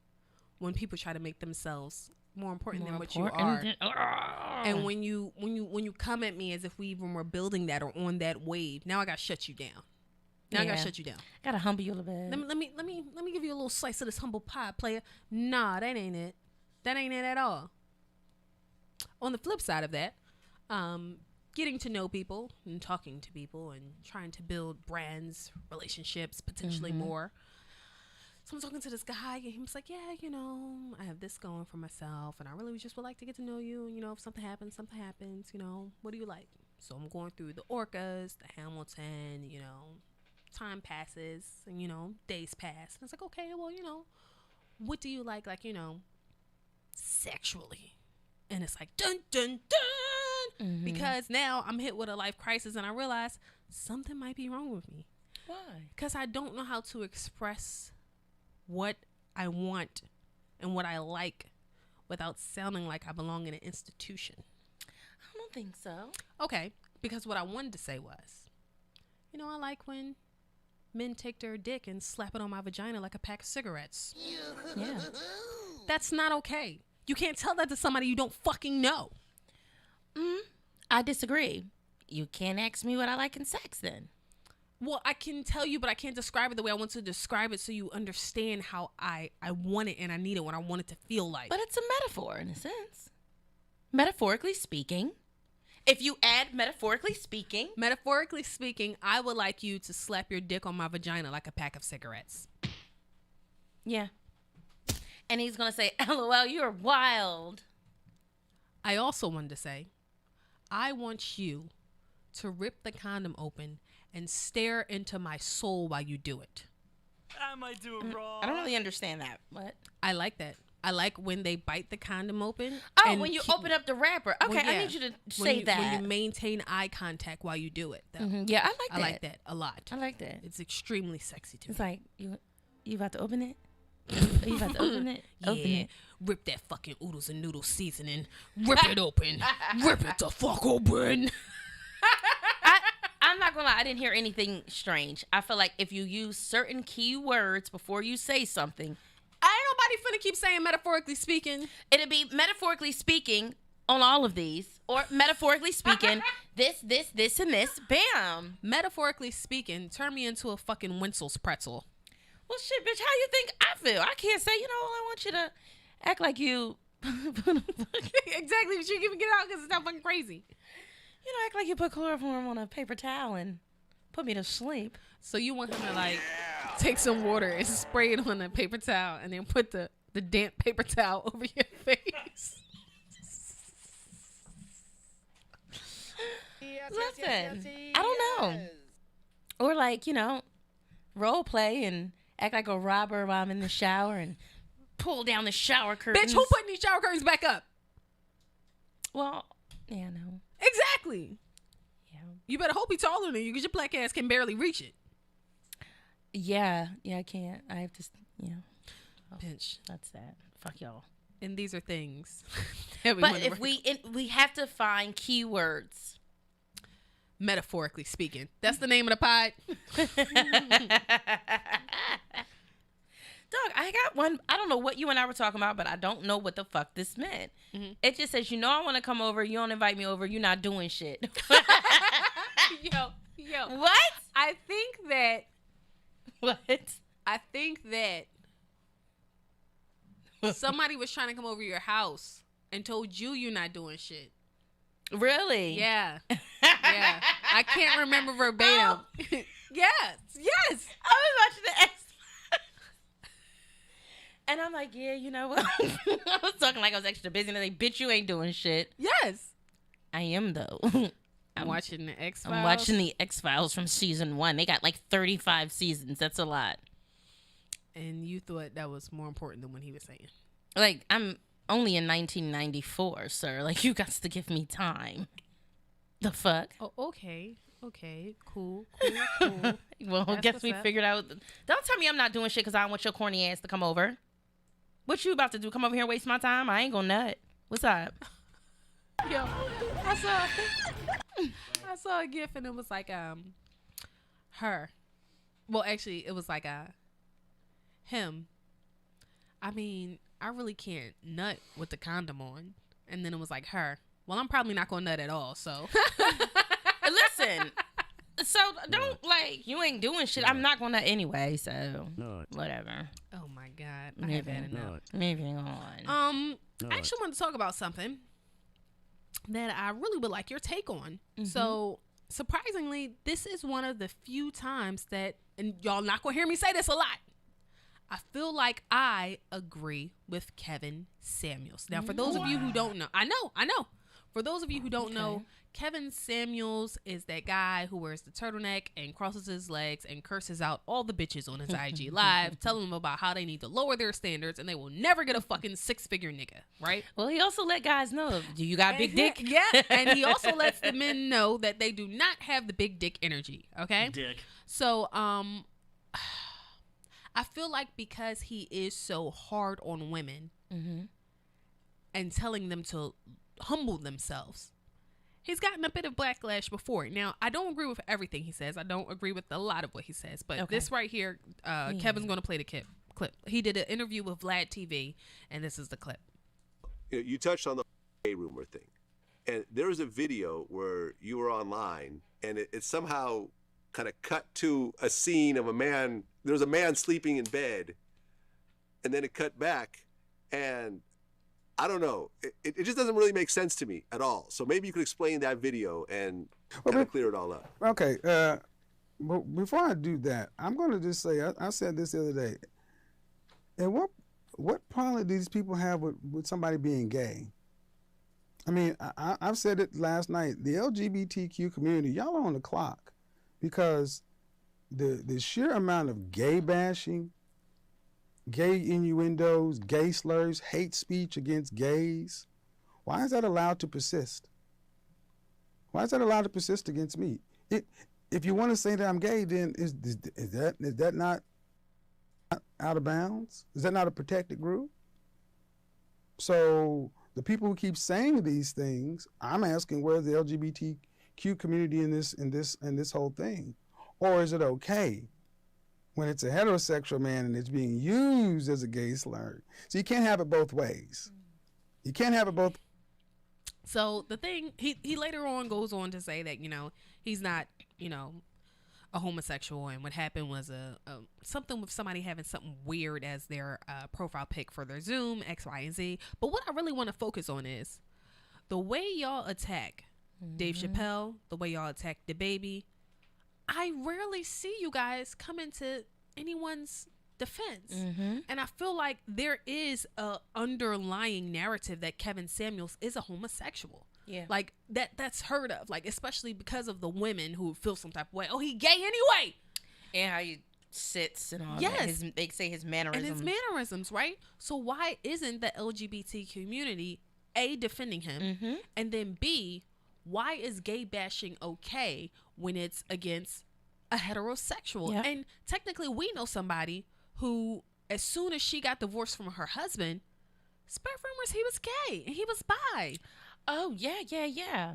when people try to make themselves more important than what you are. And when you come at me as if we even were building that or on that wave, now I gotta shut you down. I gotta shut you down. Gotta humble you a little bit. Let me give you a little slice of this humble pie, player. Nah, that ain't it. That ain't it at all. On the flip side of that, getting to know people and talking to people and trying to build brands, relationships, potentially more. So I'm talking to this guy and he was like, yeah, I have this going for myself and I really just would like to get to know you. And, if something happens, what do you like? So I'm going through the Orcas, the Hamilton, time passes and, days pass. And it's like, okay, well, what do you like, sexually? And it's like, dun, dun, dun. Mm-hmm. Because now I'm hit with a life crisis and I realize something might be wrong with me. Why? Because I don't know how to express what I want and what I like without sounding like I belong in an institution. I don't think so. Okay, because what I wanted to say was, I like when men take their dick and slap it on my vagina like a pack of cigarettes. Yeah. That's not okay. You can't tell that to somebody you don't fucking know. I disagree. You can't ask me what I like in sex then. Well, I can tell you, but I can't describe it the way I want to describe it so you understand how I want it and I need it, what I want it to feel like. But it's a metaphor in a sense. Metaphorically speaking. If you add metaphorically speaking. Metaphorically speaking, I would like you to slap your dick on my vagina like a pack of cigarettes. Yeah. And he's going to say, LOL, you're wild. I also wanted to say, I want you to rip the condom open and stare into my soul while you do it. I might do it wrong. I don't really understand that. What? I like that. I like when they bite the condom open. Oh, when you open up the wrapper. Okay, I need you to say that. When you maintain eye contact while you do it. Though. Mm-hmm. Yeah, I like that. I like that a lot. I like that. It's extremely sexy to me. It's like, you about to open it? Are you about to open it? Yeah. Open it. Rip that fucking oodles and noodles seasoning. Rip it open. Rip it the fuck open. I'm not gonna lie, I didn't hear anything strange. I feel like if you use certain key words before you say something, ain't nobody finna keep saying metaphorically speaking. It'd be metaphorically speaking on all of these, or metaphorically speaking, this, and this. Bam. Metaphorically speaking, turn me into a fucking Winsel's pretzel. Well, shit, bitch, how you think I feel? I can't say, I want you to act like you. Exactly, but you can get it out because it's not fucking crazy. Act like you put chloroform on a paper towel and put me to sleep. So you want him to take some water and spray it on a paper towel and then put the damp paper towel over your face. Listen, I don't know. Or role play and act like a robber while I'm in the shower and pull down the shower curtains. Bitch, who putting these shower curtains back up? Well, yeah, no. Exactly. Yeah. You better hope he's taller than you because your black ass can barely reach it. Yeah, I can't. I have to, Bitch. That's that. Fuck y'all. And these are things. But if we have to find keywords. Metaphorically speaking. That's the name of the pod. Dog, I got one. I don't know what you and I were talking about, but I don't know what the fuck this meant. Mm-hmm. It just says, I want to come over. You don't invite me over. You're not doing shit. Yo. What? I think that. What? I think that somebody was trying to come over your house and told you're not doing shit. Really? Yeah. Yeah. I can't remember verbatim. Oh. Yes. I was watching the And I'm like, yeah, you know what? I was talking like I was extra busy, and they're like, bitch, you ain't doing shit. Yes. I am, though. I'm watching the X-Files. I'm watching the X-Files from season 1. They got like 35 seasons. That's a lot. And you thought that was more important than what he was saying. Like, I'm only in 1994, sir. Like, you got to give me time. The fuck? Oh, okay. Okay. Cool. Well, That's guess what's we up. figured out. Don't tell me I'm not doing shit because I don't want your corny ass to come over. What you about to do? Come over here and waste my time? I ain't gonna nut. What's up? Yo, I saw a gif and it was like her. Well, actually, it was like him. I mean, I really can't nut with the condom on. And then it was like her. Well, I'm probably not gonna nut at all. So Listen. So don't like you ain't doing shit. I'm not gonna anyway. So whatever. oh my god, I have had enough. Moving on. I actually want to talk about something that I really would like your take on. So surprisingly, this is one of the few times that, and y'all not gonna hear me say this a lot, I feel like I agree with Kevin Samuels. Now, for those of you who don't know, I know. For those of you who don't know, Kevin Samuels is that guy who wears the turtleneck and crosses his legs and curses out all the bitches on his IG Live, telling them about how they need to lower their standards and they will never get a fucking 6-figure nigga, right? Well, he also let guys know, do you got big dick? Yeah, and he also lets the men know that they do not have the big dick energy, okay? Dick. So, I feel like because he is so hard on women and telling them to humble themselves, he's gotten a bit of backlash before. Now, I don't agree with everything he says. I don't agree with a lot of what he says. But this right here, Kevin's going to play the clip. He did an interview with Vlad TV, and this is the clip. You touched on the gay rumor thing. And there was a video where you were online, and it somehow kind of cut to a scene of a man. There was a man sleeping in bed, and then it cut back, and I don't know. It just doesn't really make sense to me at all. So maybe you could explain that video and kind of clear it all up. Okay. But before I do that, I'm going to just say, I said this the other day. And what problem do these people have with somebody being gay? I mean, I've said it last night. The LGBTQ community, y'all are on the clock because the sheer amount of gay bashing, gay innuendos, gay slurs, hate speech against gays, why is that allowed to persist? Why is that allowed to persist against me? If you want to say that I'm gay, then is that not out of bounds? Is that not a protected group? So the people who keep saying these things, I'm asking, where's the LGBTQ community in this whole thing? Or is it okay when it's a heterosexual man and it's being used as a gay slur? So you can't have it both ways. You can't have it both. So the thing, he later on goes on to say that, he's not, a homosexual, and what happened was something with somebody having something weird as their profile pic for their Zoom, X, Y, and Z. But what I really want to focus on is the way y'all attack Dave Chappelle, the way y'all attack DaBaby. I rarely see you guys come into anyone's defense. And I feel like there is a underlying narrative that Kevin Samuels is a homosexual. Yeah. Like that's heard of, like, especially because of the women who feel some type of way. Oh, he gay anyway. And how he sits and all that. They say his mannerisms. And his mannerisms, right? So why isn't the LGBT community, A, defending him, and then B, why is gay bashing okay when it's against a heterosexual? Yep. And technically we know somebody who, as soon as she got divorced from her husband, spread rumors he was gay and he was bi. Oh, yeah.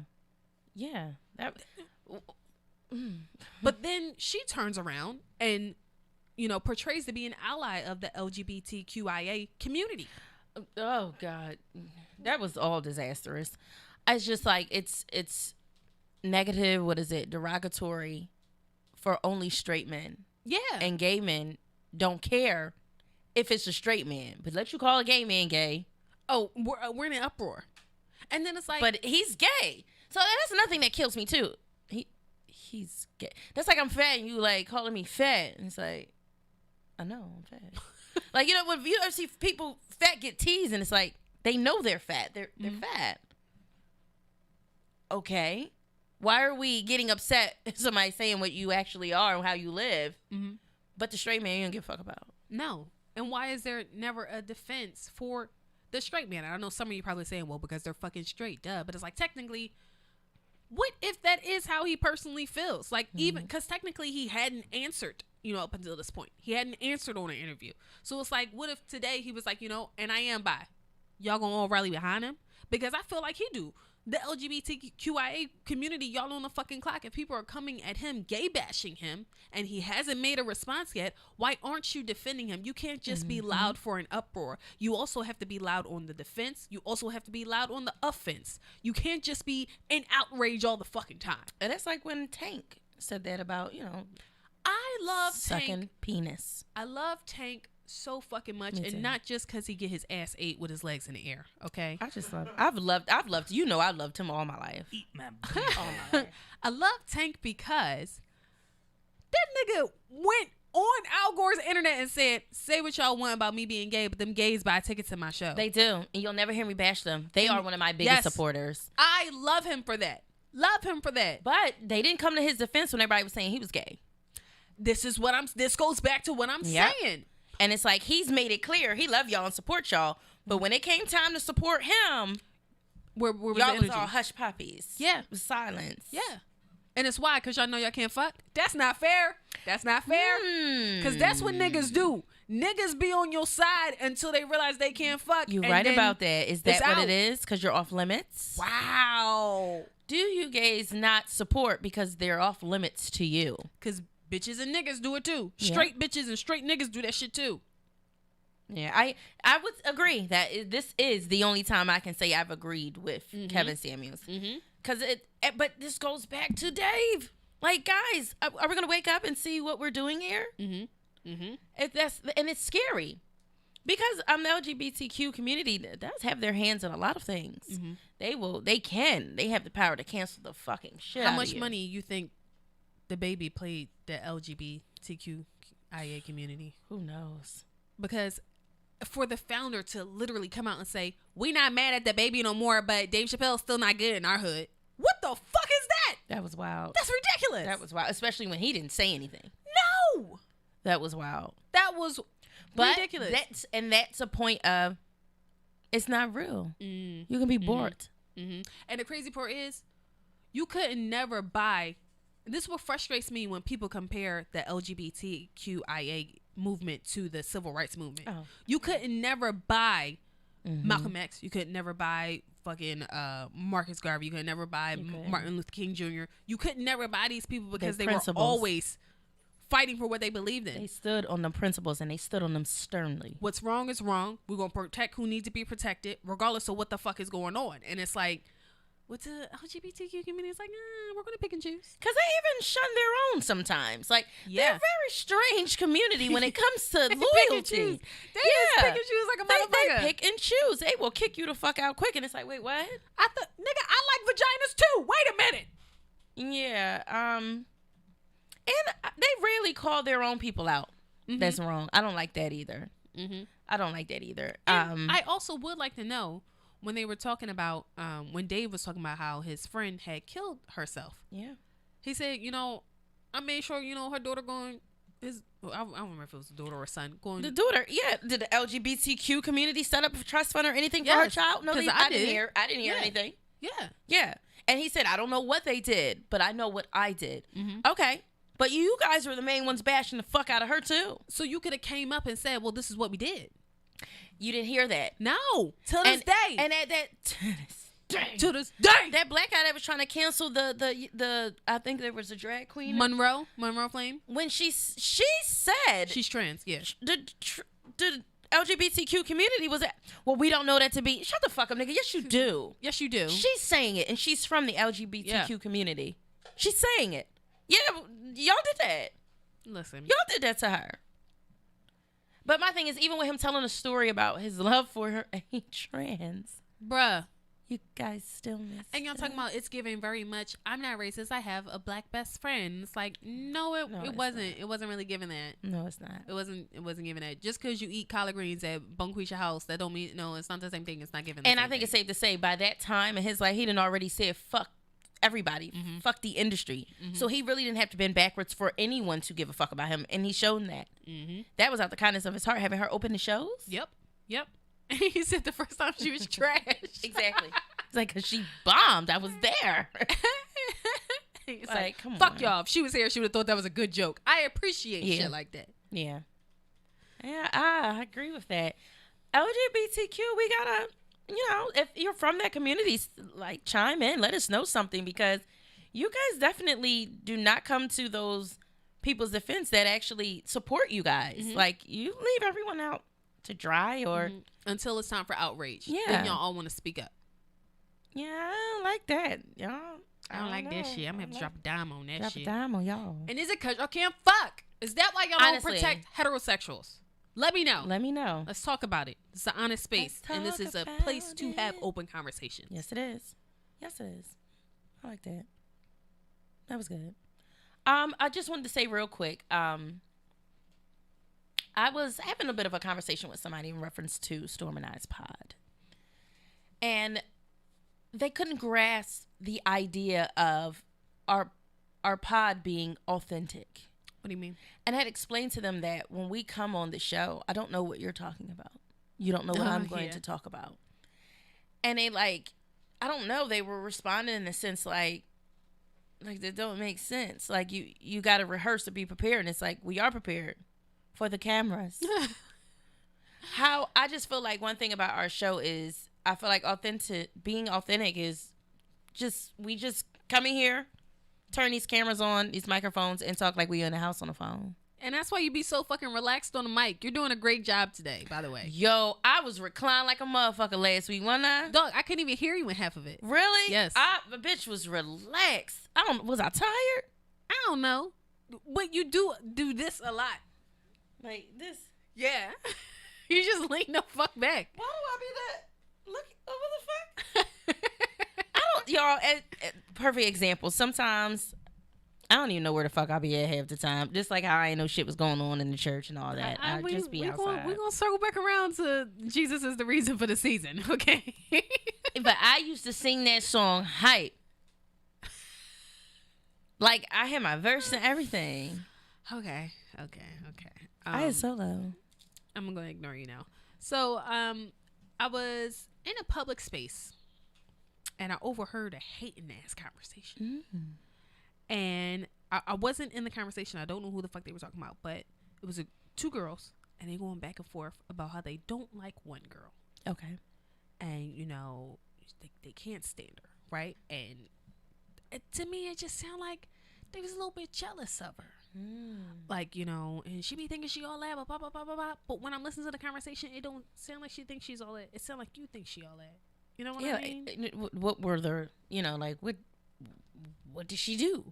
But then she turns around and, portrays to be an ally of the LGBTQIA community. Oh, God. That was all disastrous. It's just like, it's negative, derogatory for only straight men. Yeah. And gay men don't care if it's a straight man, but let you call a gay man gay. Oh, we're in an uproar. And then it's like, but he's gay. So that's nothing that kills me too. He's gay. That's like I'm fat and you like calling me fat. And it's like, I know I'm fat. Like, when you ever see people fat get teased, and it's like they know they're fat. They're fat. Okay, why are we getting upset if somebody's saying what you actually are and how you live? But the straight man, you don't give a fuck about. No. And why is there never a defense for the straight man? I know some of you probably saying, well, because they're fucking straight, duh. But it's like, technically, what if that is how he personally feels? Like, even because technically he hadn't answered, up until this point. He hadn't answered on an interview. So it's like, what if today he was like, and I am bi. Y'all gonna all rally behind him? Because I feel like he do. The LGBTQIA community, y'all on the fucking clock. If people are coming at him, gay bashing him, and he hasn't made a response yet, why aren't you defending him? You can't just be loud for an uproar. You also have to be loud on the defense. You also have to be loud on the offense. You can't just be in outrage all the fucking time. And that's like when Tank said that about, I love sucking Tank. penis. I love Tank so fucking much, and not just because he get his ass ate with his legs in the air. Okay, I've loved I loved him all my life. Eat my I love Tank because that nigga went on Al Gore's internet and said, say what y'all want about me being gay, but them gays buy tickets to my show. They do, and you'll never hear me bash them. They are one of my biggest supporters. I love him for that. But they didn't come to his defense when everybody was saying he was gay. This goes back to what I'm saying. And it's like, he's made it clear he love y'all and support y'all. But when it came time to support him, where was y'all the was energy? all hush puppies. Yeah. It was silence. Yeah. And it's why? Because y'all know y'all can't fuck? That's not fair. Because that's what niggas do. Niggas be on your side until they realize they can't fuck. You're right about that. Is that what it is? Because you're off limits? Wow. Do you gays not support because they're off limits to you? Because bitches and niggas do it too. Straight bitches and straight niggas do that shit too. Yeah, I would agree that this is the only time I can say I've agreed with Kevin Samuels. Because but this goes back to Dave. Like, guys, are we gonna wake up and see what we're doing here? And it's scary because the LGBTQ community does have their hands in a lot of things. They have the power to cancel the fucking shit. How much money you think the baby played the LGBTQIA community? Who knows? Because for the founder to literally come out and say, we not mad at the baby no more, but Dave Chappelle's still not good in our hood. What the fuck is that? That was wild. That's ridiculous. That was wild, especially when he didn't say anything. No. That was wild. That was ridiculous. That's a point of, it's not real. You can be bored. And the crazy part is, you couldn't never buy. This is what frustrates me when people compare the LGBTQIA movement to the civil rights movement. You couldn't never buy Malcolm X. You could never buy fucking Marcus Garvey. You could never buy Martin Luther King Jr. You could never buy these people because they were always fighting for what they believed in. They stood on them principles and they stood on them sternly. What's wrong is wrong. We're going to protect who needs to be protected regardless of what the fuck is going on. And it's like, what's the LGBTQ community? It's like, we're going to pick and choose. Because they even shun their own sometimes. Like, they're a very strange community when it comes to loyalty. They just pick and choose like a motherfucker. They pick and choose. They will kick you the fuck out quick. And it's like, wait, what? I like vaginas too. Wait a minute. Yeah. And they rarely call their own people out. That's wrong. I don't like that either. I don't like that either. I also would like to know, when they were talking about, when Dave was talking about how his friend had killed herself. Yeah. He said, I made sure, her daughter going, I don't remember if it was a daughter or a son going. The daughter, yeah. Did the LGBTQ community set up a trust fund or anything for her child? No, I didn't hear anything. Yeah. Yeah. And he said, I don't know what they did, but I know what I did. Okay. But you guys were the main ones bashing the fuck out of her too. So you could have came up and said, well, this is what we did. You didn't hear that. No. Till this day. And to this day. That black guy that was trying to cancel the I think there was a drag queen. Monroe Flame. When she said. She's trans, yeah. The LGBTQ community was well, we don't know that to be. Shut the fuck up, nigga. Yes, you do. Yes, you do. She's saying it, and she's from the LGBTQ community. She's saying it. Yeah, y'all did that. Listen. Y'all did that to her. But my thing is, even with him telling a story about his love for her, and he trans. Bruh, You guys still miss And y'all talking about it's giving very much, I'm not racist, I have a black best friend. It's like, no, it wasn't. Not. It wasn't really giving that. No, it's not. It wasn't giving that. Just because you eat collard greens at Bunquisha House, that don't mean, no, it's not the same thing. It's not giving the And same I think thing. it's safe to say by that time in his life, he done already said, fuck everybody. Fuck the industry. So he really didn't have to bend backwards for anyone to give a fuck about him. And he's shown that. That was out the kindness of his heart, having her open the shows. Yep. He said the first time she was trash. Exactly. It's like, because she bombed. I was there. It's like, come fuck on. y'all. If she was here, she would have thought that was a good joke. I appreciate shit like that. Yeah. Yeah, I agree with that. LGBTQ, we gotta, if you're from that community, like, chime in. Let us know something, because you guys definitely do not come to those people's defense that actually support you guys. Like, you leave everyone out to dry or... Until it's time for outrage. Yeah. Then y'all all want to speak up. Yeah, I don't like that, y'all. I don't like that shit. I'm going to have to drop a dime on that Drop shit. a dime on y'all. And is it because y'all can't fuck? Is that why y'all Honestly. don't protect heterosexuals? Let me know. Let me know. Let's talk about it. It's an honest space. Let's And this talk is a about place to have it. open conversations. Yes, it is. Yes, it is. I like that. That was good. I just wanted to say real quick. I was having a bit of a conversation with somebody in reference to Storm and I's pod. And they couldn't grasp the idea of our pod being authentic. What do you mean? And I had explained to them that when we come on the show, I don't know what you're talking about. You don't know what I'm going to talk about. And they I don't know, they were responding in a sense like that don't make sense. Like, you got to rehearse to be prepared. And it's like, we are prepared for the cameras. How I just feel like one thing about our show is I feel like being authentic is we just come in here, turn these cameras on, these microphones, and talk like we in the house on the phone. And that's why you be so fucking relaxed on the mic. You're doing a great job today, by the way. Yo, I was reclined like a motherfucker last week, wasn't I? Dog, I couldn't even hear you in half of it. Really? Yes. The bitch was relaxed. Was I tired? I don't know. But you do this a lot. Like this. Yeah. You just lean the fuck back. Why do I be that? Look, what the fuck? I don't, y'all, perfect example. Sometimes I don't even know where the fuck I be at half the time. Just like how I ain't know shit was going on in the church and all that. I just be outside. We're going to circle back around to Jesus is the reason for the season, okay? But I used to sing that song hype. Like, I had my verse and everything. Okay. I had solo. I'm going to ignore you now. So, I was in a public space, and I overheard a hating ass conversation. And I wasn't in the conversation. I don't know who the fuck they were talking about, but it was two girls, and they going back and forth about how they don't like one girl. Okay. And, they can't stand her, right? And to me, it just sounded like they was a little bit jealous of her. Like, and she be thinking she all that, blah, blah, blah, blah, blah. But when I'm listening to the conversation, it don't sound like she thinks she's all that. It sounds like you think she all that. You know what I mean? What were the, what did she do?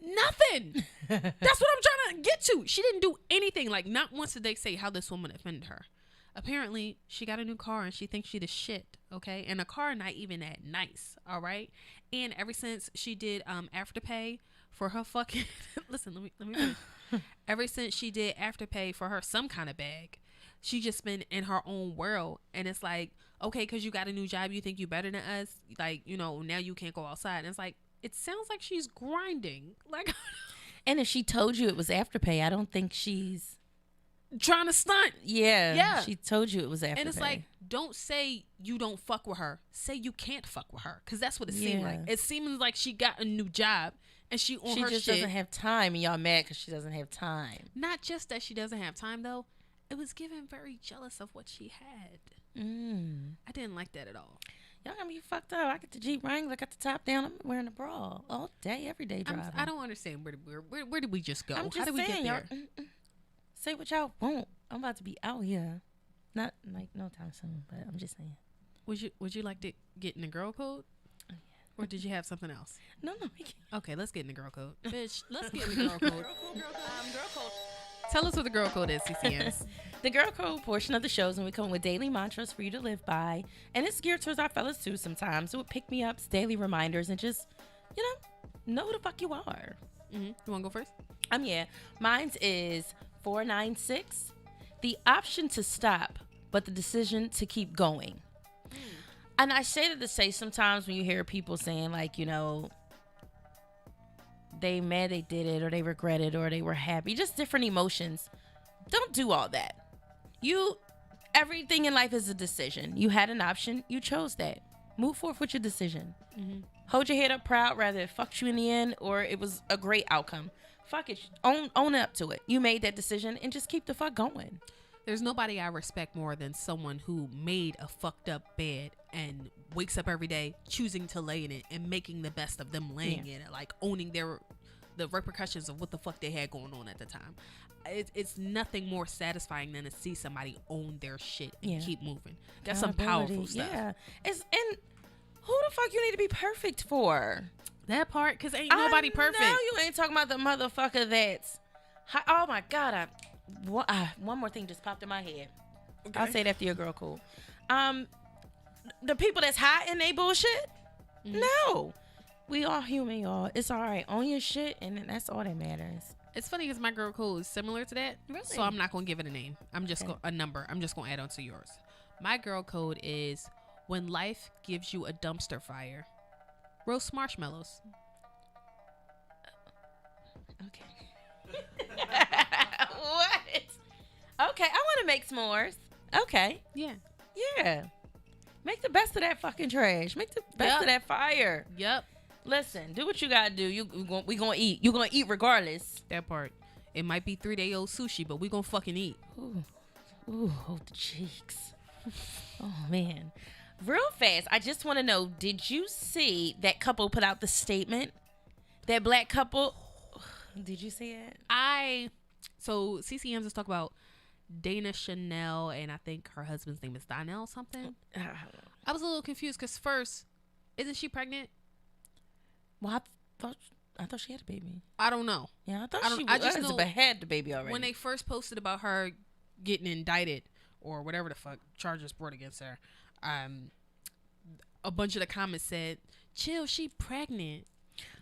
Nothing. That's what I'm trying to get to. She didn't do anything. Like, not once did they say how this woman offended her. Apparently, she got a new car and she thinks she the shit, okay? And the car not even that nice, all right? And ever since she did Afterpay for her fucking... Listen, let me finish. Ever since she did Afterpay for her some kind of bag, she just been in her own world. And it's like, okay, because you got a new job, you think you better than us? Like, now you can't go outside. And it's like, it sounds like she's grinding. Like, and if she told you it was Afterpay, I don't think she's... trying to stunt. Yeah. She told you it was Afterpay. And it's like, don't say you don't fuck with her. Say you can't fuck with her. Because that's what it seemed like. It seems like she got a new job and she on her shit. She just doesn't have time, and y'all mad because she doesn't have time. Not just that she doesn't have time, though. It was giving very jealous of what she had. I didn't like that at all. Y'all got me fucked up. I got the Jeep Wrangler, got the top down. I'm wearing a bra all day, every day driving. I don't understand. Where did we just go? I'm just How did we saying, get there? Say what y'all want. I'm about to be out here. Not like no time soon, but I'm just saying. Would you like to get in the girl code? Oh, yeah. Or did you have something else? No, we can't. Okay, let's get in the girl code. Bitch, let's get in the girl code. Girl code. Tell us what the girl code is, CCMs. The girl code portion of the shows, and we come with daily mantras for you to live by. And it's geared towards our fellas too sometimes. So it pick me ups, daily reminders, and just, know who the fuck you are. Mm-hmm. You want to go first? Yeah. Mine's is 496. The option to stop, but the decision to keep going. And I say that to say sometimes when you hear people saying like, they mad they did it, or they regret it, or they were happy, just different emotions. Don't do all that. Everything in life is a decision. You had an option, you chose that. Move forth with your decision. Mm-hmm. Hold your head up proud, rather it fucked you in the end or it was a great outcome. Fuck it. Own up to it. You made that decision and just keep the fuck going. There's nobody I respect more than someone who made a fucked up bed and wakes up every day choosing to lay in it and making the best of them laying in it, like owning the repercussions of what the fuck they had going on at the time. It's nothing more satisfying than to see somebody own their shit and keep moving. That's some powerful stuff. Yeah. And who the fuck you need to be perfect for? That part, because ain't nobody perfect. No, you ain't talking about the motherfucker that's... Oh my God. One more thing just popped in my head. Okay. I'll say it after your girl cool. The people that's high in they bullshit? Mm-hmm. No. We all human, y'all. It's all right. Own your shit, and that's all that matters. It's funny because my girl code is similar to that. Really? So I'm not going to give it a name. I'm just a number. I'm just going to add on to yours. My girl code is when life gives you a dumpster fire, roast marshmallows. Okay. What? Okay, I want to make s'mores. Okay. Yeah. Yeah. Make the best of that fucking trash. Make the best of that fire. Yep. Listen, do what you gotta do. We gonna eat. You gonna eat regardless. That part. It might be 3-day-old sushi, but we gonna fucking eat. Ooh, hold the cheeks. Oh man. Real fast, I just want to know: did you see that couple put out the statement? That black couple. Did you see it? So CCMs is talk about Dana Chanel, and I think her husband's name is Donnell something. I was a little confused because first, isn't she pregnant? Well, I thought she had a baby. I don't know. Yeah, I just know had the baby already. When they first posted about her getting indicted or whatever the fuck charges brought against her, a bunch of the comments said, "Chill, she pregnant."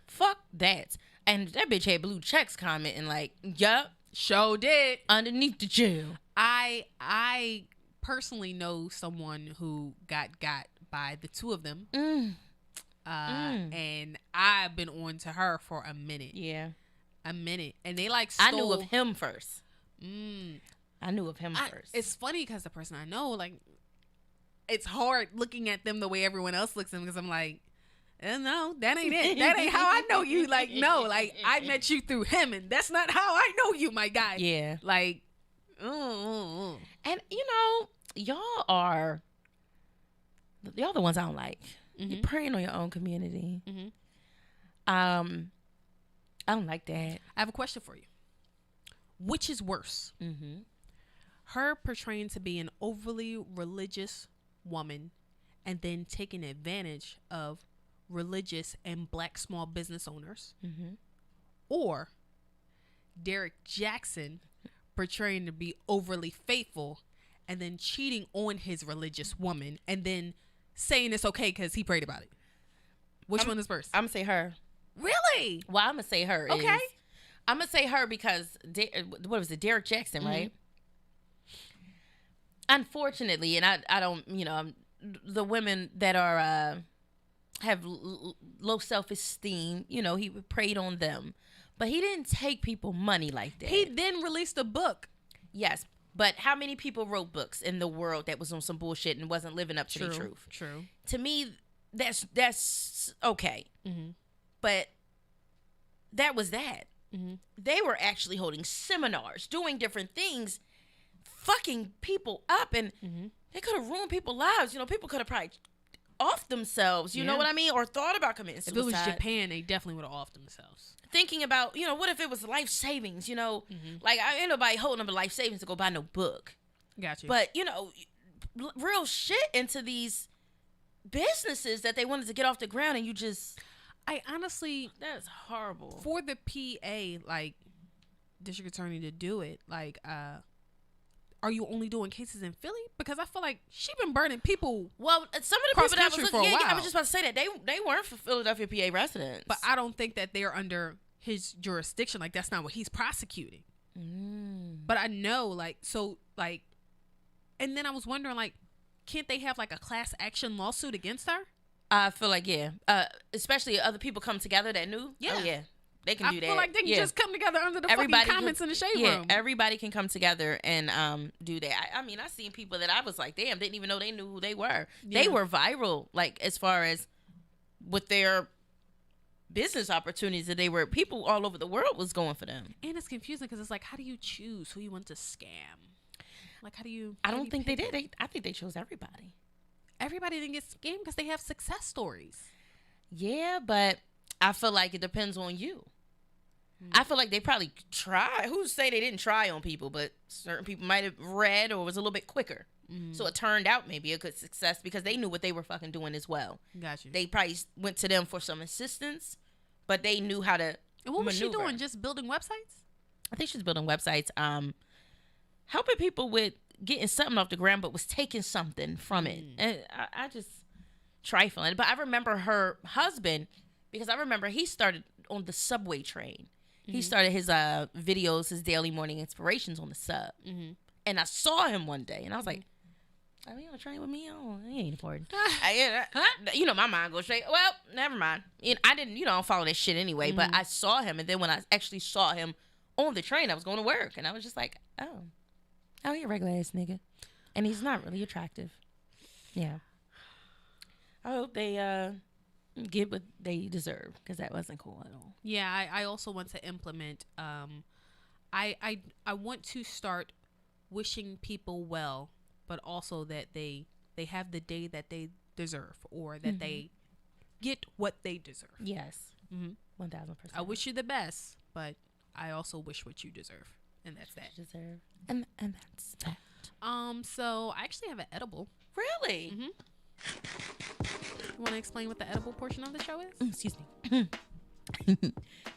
Fuck that. And that bitch had blue checks commenting like, "Yup, sure did." Underneath the jail. I personally know someone who got by the two of them. And I've been on to her for a minute. Yeah. A minute. And they like stole. I knew of him first. I knew of him first. It's funny because the person I know, like, it's hard looking at them the way everyone else looks at them because I'm like, no, that ain't it. That ain't how I know you. Like, no, like, I met you through him and that's not how I know you, my guy. Yeah. Like, And, y'all the ones I don't like. Mm-hmm. You're preying on your own community. Mm-hmm. I don't like that. I have a question for you. Which is worse? Mm-hmm. Her portraying to be an overly religious woman and then taking advantage of religious and black small business owners, or Derek Jackson portraying to be overly faithful and then cheating on his religious woman and then saying it's okay because he prayed about it. Which one is worse? I'm gonna say her. Really? Well, I'm gonna say her. Okay. I'm gonna say her because what was it, Derek Jackson, right? Unfortunately, and I don't, the women that are have low self-esteem, he preyed on them, but he didn't take people money like that. He then released a book. Yes, but how many people wrote books in the world that was on some bullshit and wasn't living up to the truth? True. To me, that's okay. Mm-hmm. But that was that. Mm-hmm. They were actually holding seminars, doing different things, fucking people up, and they could have ruined people's lives. People could have probably offed themselves. You know what I mean? Or thought about committing suicide. If it was Japan, they definitely would have offed themselves. Thinking about, what if it was life savings? Like ain't nobody holding up a life savings to go buy no book. Got you. But real shit into these businesses that they wanted to get off the ground, and you just. I honestly, that's horrible. For the PA, like, district attorney to do it, like, are you only doing cases in Philly? Because I feel like she been burning people. Well, some of the people that was for a while. I was just about to say that they weren't for Philadelphia, PA residents. But I don't think that they're under his jurisdiction. Like, that's not what he's prosecuting. But I know, like, so, like, and then I was wondering, like, can't they have like a class action lawsuit against her? I feel like, yeah, especially other people come together that knew. Yeah. Oh, yeah. They can do that. I feel like they can just come together under the Everybody fucking comments in the shade yeah, room. everybody can come together and do that. I mean, I seen people that I was like, damn, didn't even know they knew who they were. Yeah. They were viral, like, as far as with their business opportunities that they were, people all over the world was going for them. And it's confusing because it's like, how do you choose who you want to scam? Like, how do you? I don't think they did. I think they chose everybody. Everybody didn't get scammed because they have success stories. Yeah, but I feel like it depends on you. I feel like they probably try. Who say they didn't try on people, but certain people might have read or was a little bit quicker. So it turned out maybe a good success because they knew what they were fucking doing as well. Got you. They probably went to them for some assistance, but they knew how to And what was she maneuver. doing? Just building websites? I think she's building websites, helping people with getting something off the ground, but was taking something from it. And I just trifling. But I remember her husband, because I remember he started on the subway train. He started his videos, his daily morning inspirations on the sub. And I saw him one day, and I was like, "Are you on a train with me? Oh, he ain't important." You know, my mind goes straight. Well, never mind. I didn't, I don't follow that shit anyway. But I saw him, and then when I actually saw him on the train, I was going to work, and I was just like, "Oh, he a regular ass nigga," and he's not really attractive. Yeah. I hope they get what they deserve because that wasn't cool at all. Yeah, I also want to implement. I want to start wishing people well, but also that they have the day that they deserve, or that they get what they deserve. Yes. 1,000%. I wish you the best, but I also wish what you deserve, and that's that. Deserve. And that's that. So I actually have an edible. Really? You want to explain what the edible portion of the show is? Excuse me.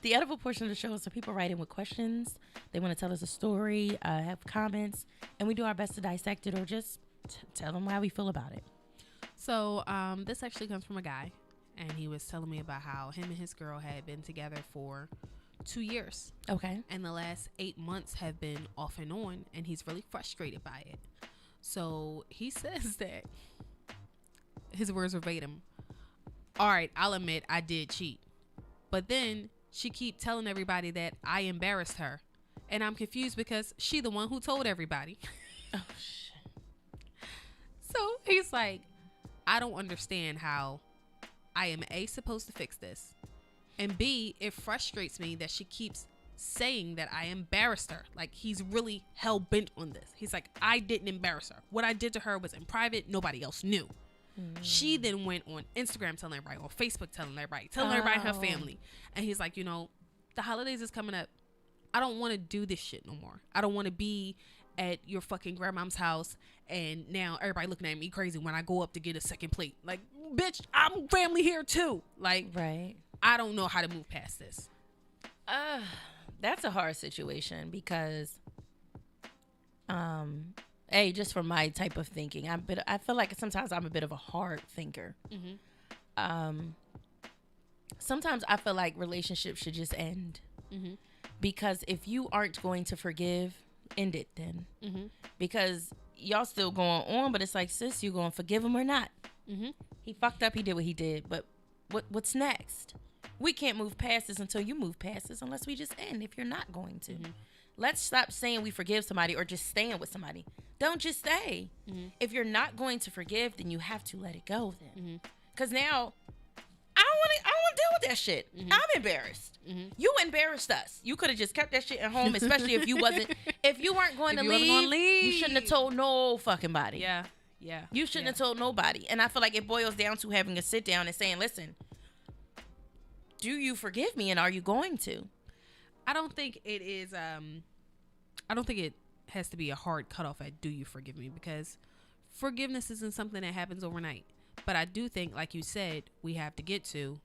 The edible portion of the show is so people write in with questions. They want to tell us a story, have comments, and we do our best to dissect it or just tell them how we feel about it. So this actually comes from a guy, and he was telling me about how him and his girl had been together for 2 years. Okay. And the last 8 months have been off and on, and he's really frustrated by it. So he says that, his words verbatim, "All right, I'll admit I did cheat. But then she keep telling everybody that I embarrassed her. And I'm confused because she the one who told everybody." Oh, shit. So he's like, "I don't understand how I am A, supposed to fix this, and B, it frustrates me that she keeps saying that I embarrassed her." Like, he's really hell-bent on this. He's like, "I didn't embarrass her. What I did to her was in private. Nobody else knew." She then went on Instagram telling everybody, on Facebook telling everybody in her family. And he's like, the holidays is coming up. I don't want to do this shit no more. I don't want to be at your fucking grandmom's house and now everybody looking at me crazy when I go up to get a second plate. Like, bitch, I'm family here too. Like, Right. I don't know how to move past this. That's a hard situation because, just for my type of thinking, I feel like sometimes I'm a bit of a hard thinker. Sometimes I feel like relationships should just end because if you aren't going to forgive, end it then. Because y'all still going on, but it's like, sis, you going to forgive him or not? He fucked up. He did what he did, but what's next? We can't move past this until you move past this unless we just end if you're not going to. Let's stop saying we forgive somebody or just staying with somebody. Don't just stay. If you're not going to forgive, then you have to let it go then. Because now, I don't want to deal with that shit. I'm embarrassed. You embarrassed us. You could have just kept that shit at home, especially if you weren't going to leave. You shouldn't have told no fucking body. Yeah. You shouldn't have told nobody. And I feel like it boils down to having a sit down and saying, listen, do you forgive me and are you going to? I don't think it is, I don't think it has to be a hard cutoff at "do you forgive me?" because forgiveness isn't something that happens overnight. But I do think, like you said, we have to get to,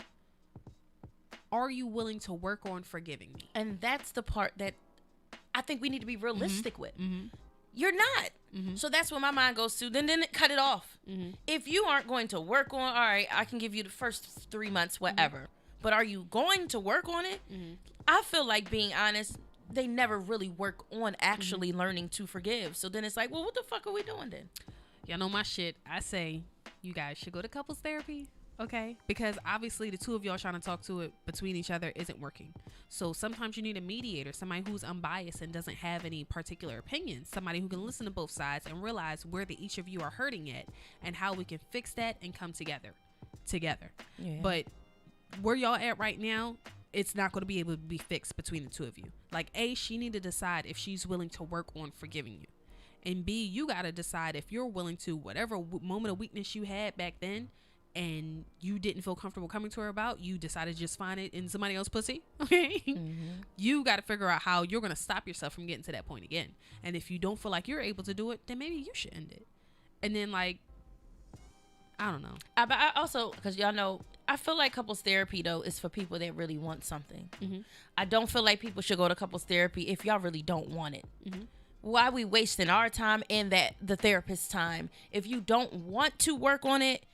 are you willing to work on forgiving me? And that's the part that I think we need to be realistic with. You're not. So that's what my mind goes to. Then cut it off. If you aren't going to work on, all right, I can give you the first 3 months, whatever. But are you going to work on it? I feel like, being honest, they never really work on actually learning to forgive. So then it's like, well, what the fuck are we doing then? Y'all know my shit. I say you guys should go to couples therapy. Okay, because obviously the two of y'all trying to talk to it between each other isn't working. So sometimes you need a mediator, somebody who's unbiased and doesn't have any particular opinions, somebody who can listen to both sides and realize where each of you are hurting at and how we can fix that and come together. Yeah. But where y'all at right now, it's not going to be able to be fixed between the two of you. Like, A, she need to decide if she's willing to work on forgiving you. And B, you got to decide if you're willing to, whatever moment of weakness you had back then, and you didn't feel comfortable coming to her about, you decided to just find it in somebody else's pussy, okay? You got to figure out how you're going to stop yourself from getting to that point again. And if you don't feel like you're able to do it, then maybe you should end it. And then, like, I don't know. But I also, because y'all know, I feel like couples therapy, though, is for people that really want something. I don't feel like people should go to couples therapy if y'all really don't want it. Why are we wasting our time and the therapist's time if you don't want to work on it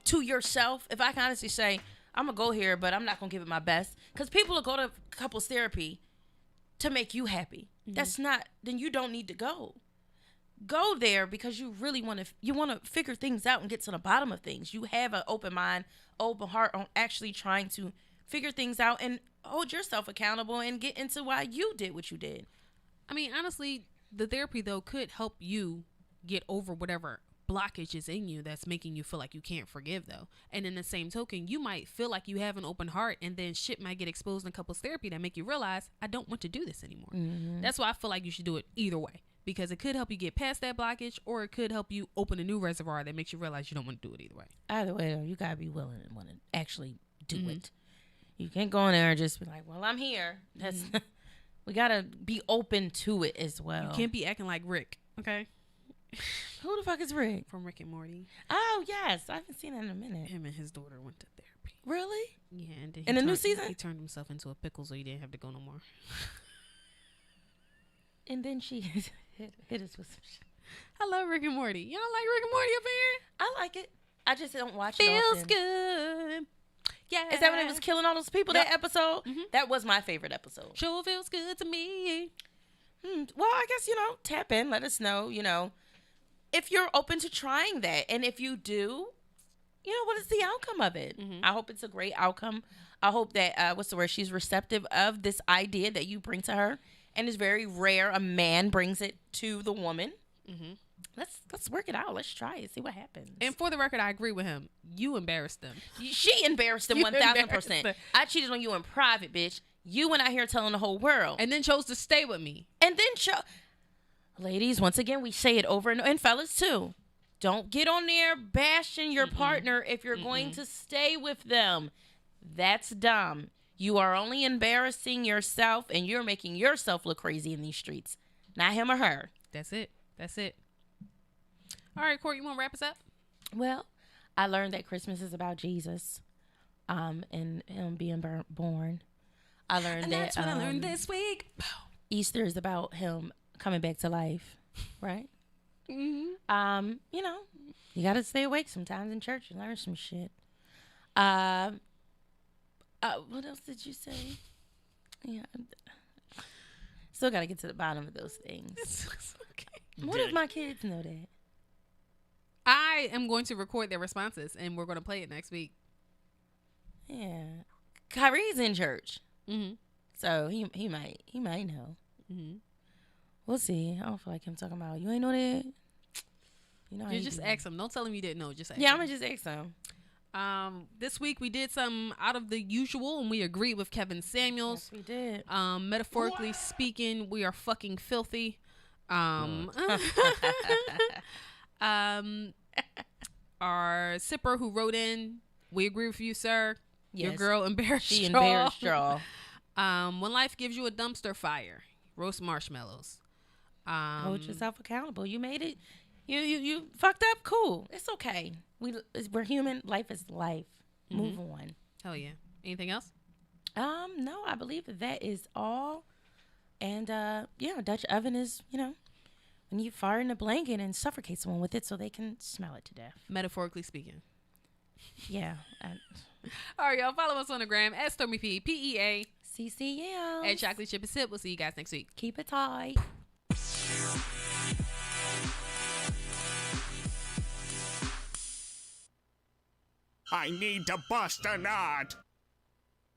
to yourself? If I can honestly say, I'm going to go here, but I'm not going to give it my best. Because people will go to couples therapy to make you happy. That's not, then you don't need to go. Go there because you really want to figure things out and get to the bottom of things. You have an open mind, open heart on actually trying to figure things out and hold yourself accountable and get into why you did what you did. I mean, honestly, the therapy, though, could help you get over whatever blockage is in you that's making you feel like you can't forgive, though. And in the same token, you might feel like you have an open heart, and then shit might get exposed in couples therapy that make you realize, I don't want to do this anymore. That's why I feel like you should do it either way, because it could help you get past that blockage, or it could help you open a new reservoir that makes you realize you don't want to do it either way. Either way, though, you gotta be willing and want to actually do it. You can't go in there and just be like, well, I'm here. That's we gotta be open to it as well. You can't be acting like Rick, okay? Who the fuck is Rick? From Rick and Morty. Oh, yes. I haven't seen that in a minute. Him and his daughter went to therapy. Really? Yeah. And then in the new season? He turned himself into a pickle, so he didn't have to go no more. And then she hit us with some shit. I love Rick and Morty. Y'all like Rick and Morty up here? I like it. I just don't watch it Feels often. good. Yeah. Is that when it was killing all those people, that episode? That was my favorite episode. Sure feels good to me. Well, I guess, tap in. Let us know, if you're open to trying that. And if you do, what is the outcome of it? I hope it's a great outcome. I hope that, she's receptive of this idea that you bring to her. And it's very rare a man brings it to the woman. Let's work it out. Let's try it. See what happens. And for the record, I agree with him. You embarrassed them. She embarrassed them 1,000%. I cheated on you in private, bitch. You went out here telling the whole world. And then chose to stay with me. And then ladies, once again, we say it over and fellas too. Don't get on there bashing your partner if you're going to stay with them. That's dumb. You are only embarrassing yourself, and you're making yourself look crazy in these streets. Not him or her. That's it. All right, Court, you want to wrap us up? Well, I learned that Christmas is about Jesus, and him being born. I learned that's what I learned this week. Easter is about him coming back to life, right? You gotta stay awake sometimes in church and learn some shit. What else did you say? Yeah, still gotta get to the bottom of those things. It's okay. What if my kids know that? I am going to record their responses, and we're going to play it next week. Yeah, Kyrie's in church, so he might know. We'll see. I don't feel like him talking about you ain't know that. You just ask him. Don't tell him you didn't know. Just ask him. Yeah, I'm gonna just ask him. This week we did some out of the usual, and we agreed with Kevin Samuels. Yes, we did. Metaphorically speaking, we are fucking filthy. Our sipper who wrote in, we agree with you, sir. Yes. Your girl embarrassed She y'all. embarrassed y'all. When life gives you a dumpster fire, roast marshmallows. Hold yourself accountable. You made it. You fucked up. Cool. It's okay. We're human. Life is life. Move on. Hell yeah. Anything else? No, I believe that is all. And And yeah, Dutch oven is, when you fire in a blanket and suffocate someone with it so they can smell it to death. Metaphorically speaking. Yeah. All right, y'all. Follow us on the gram at StormyP, PEA, CCL. at Chocolate Chip and Sip. We'll see you guys next week. Keep it tight. I need to bust a nut.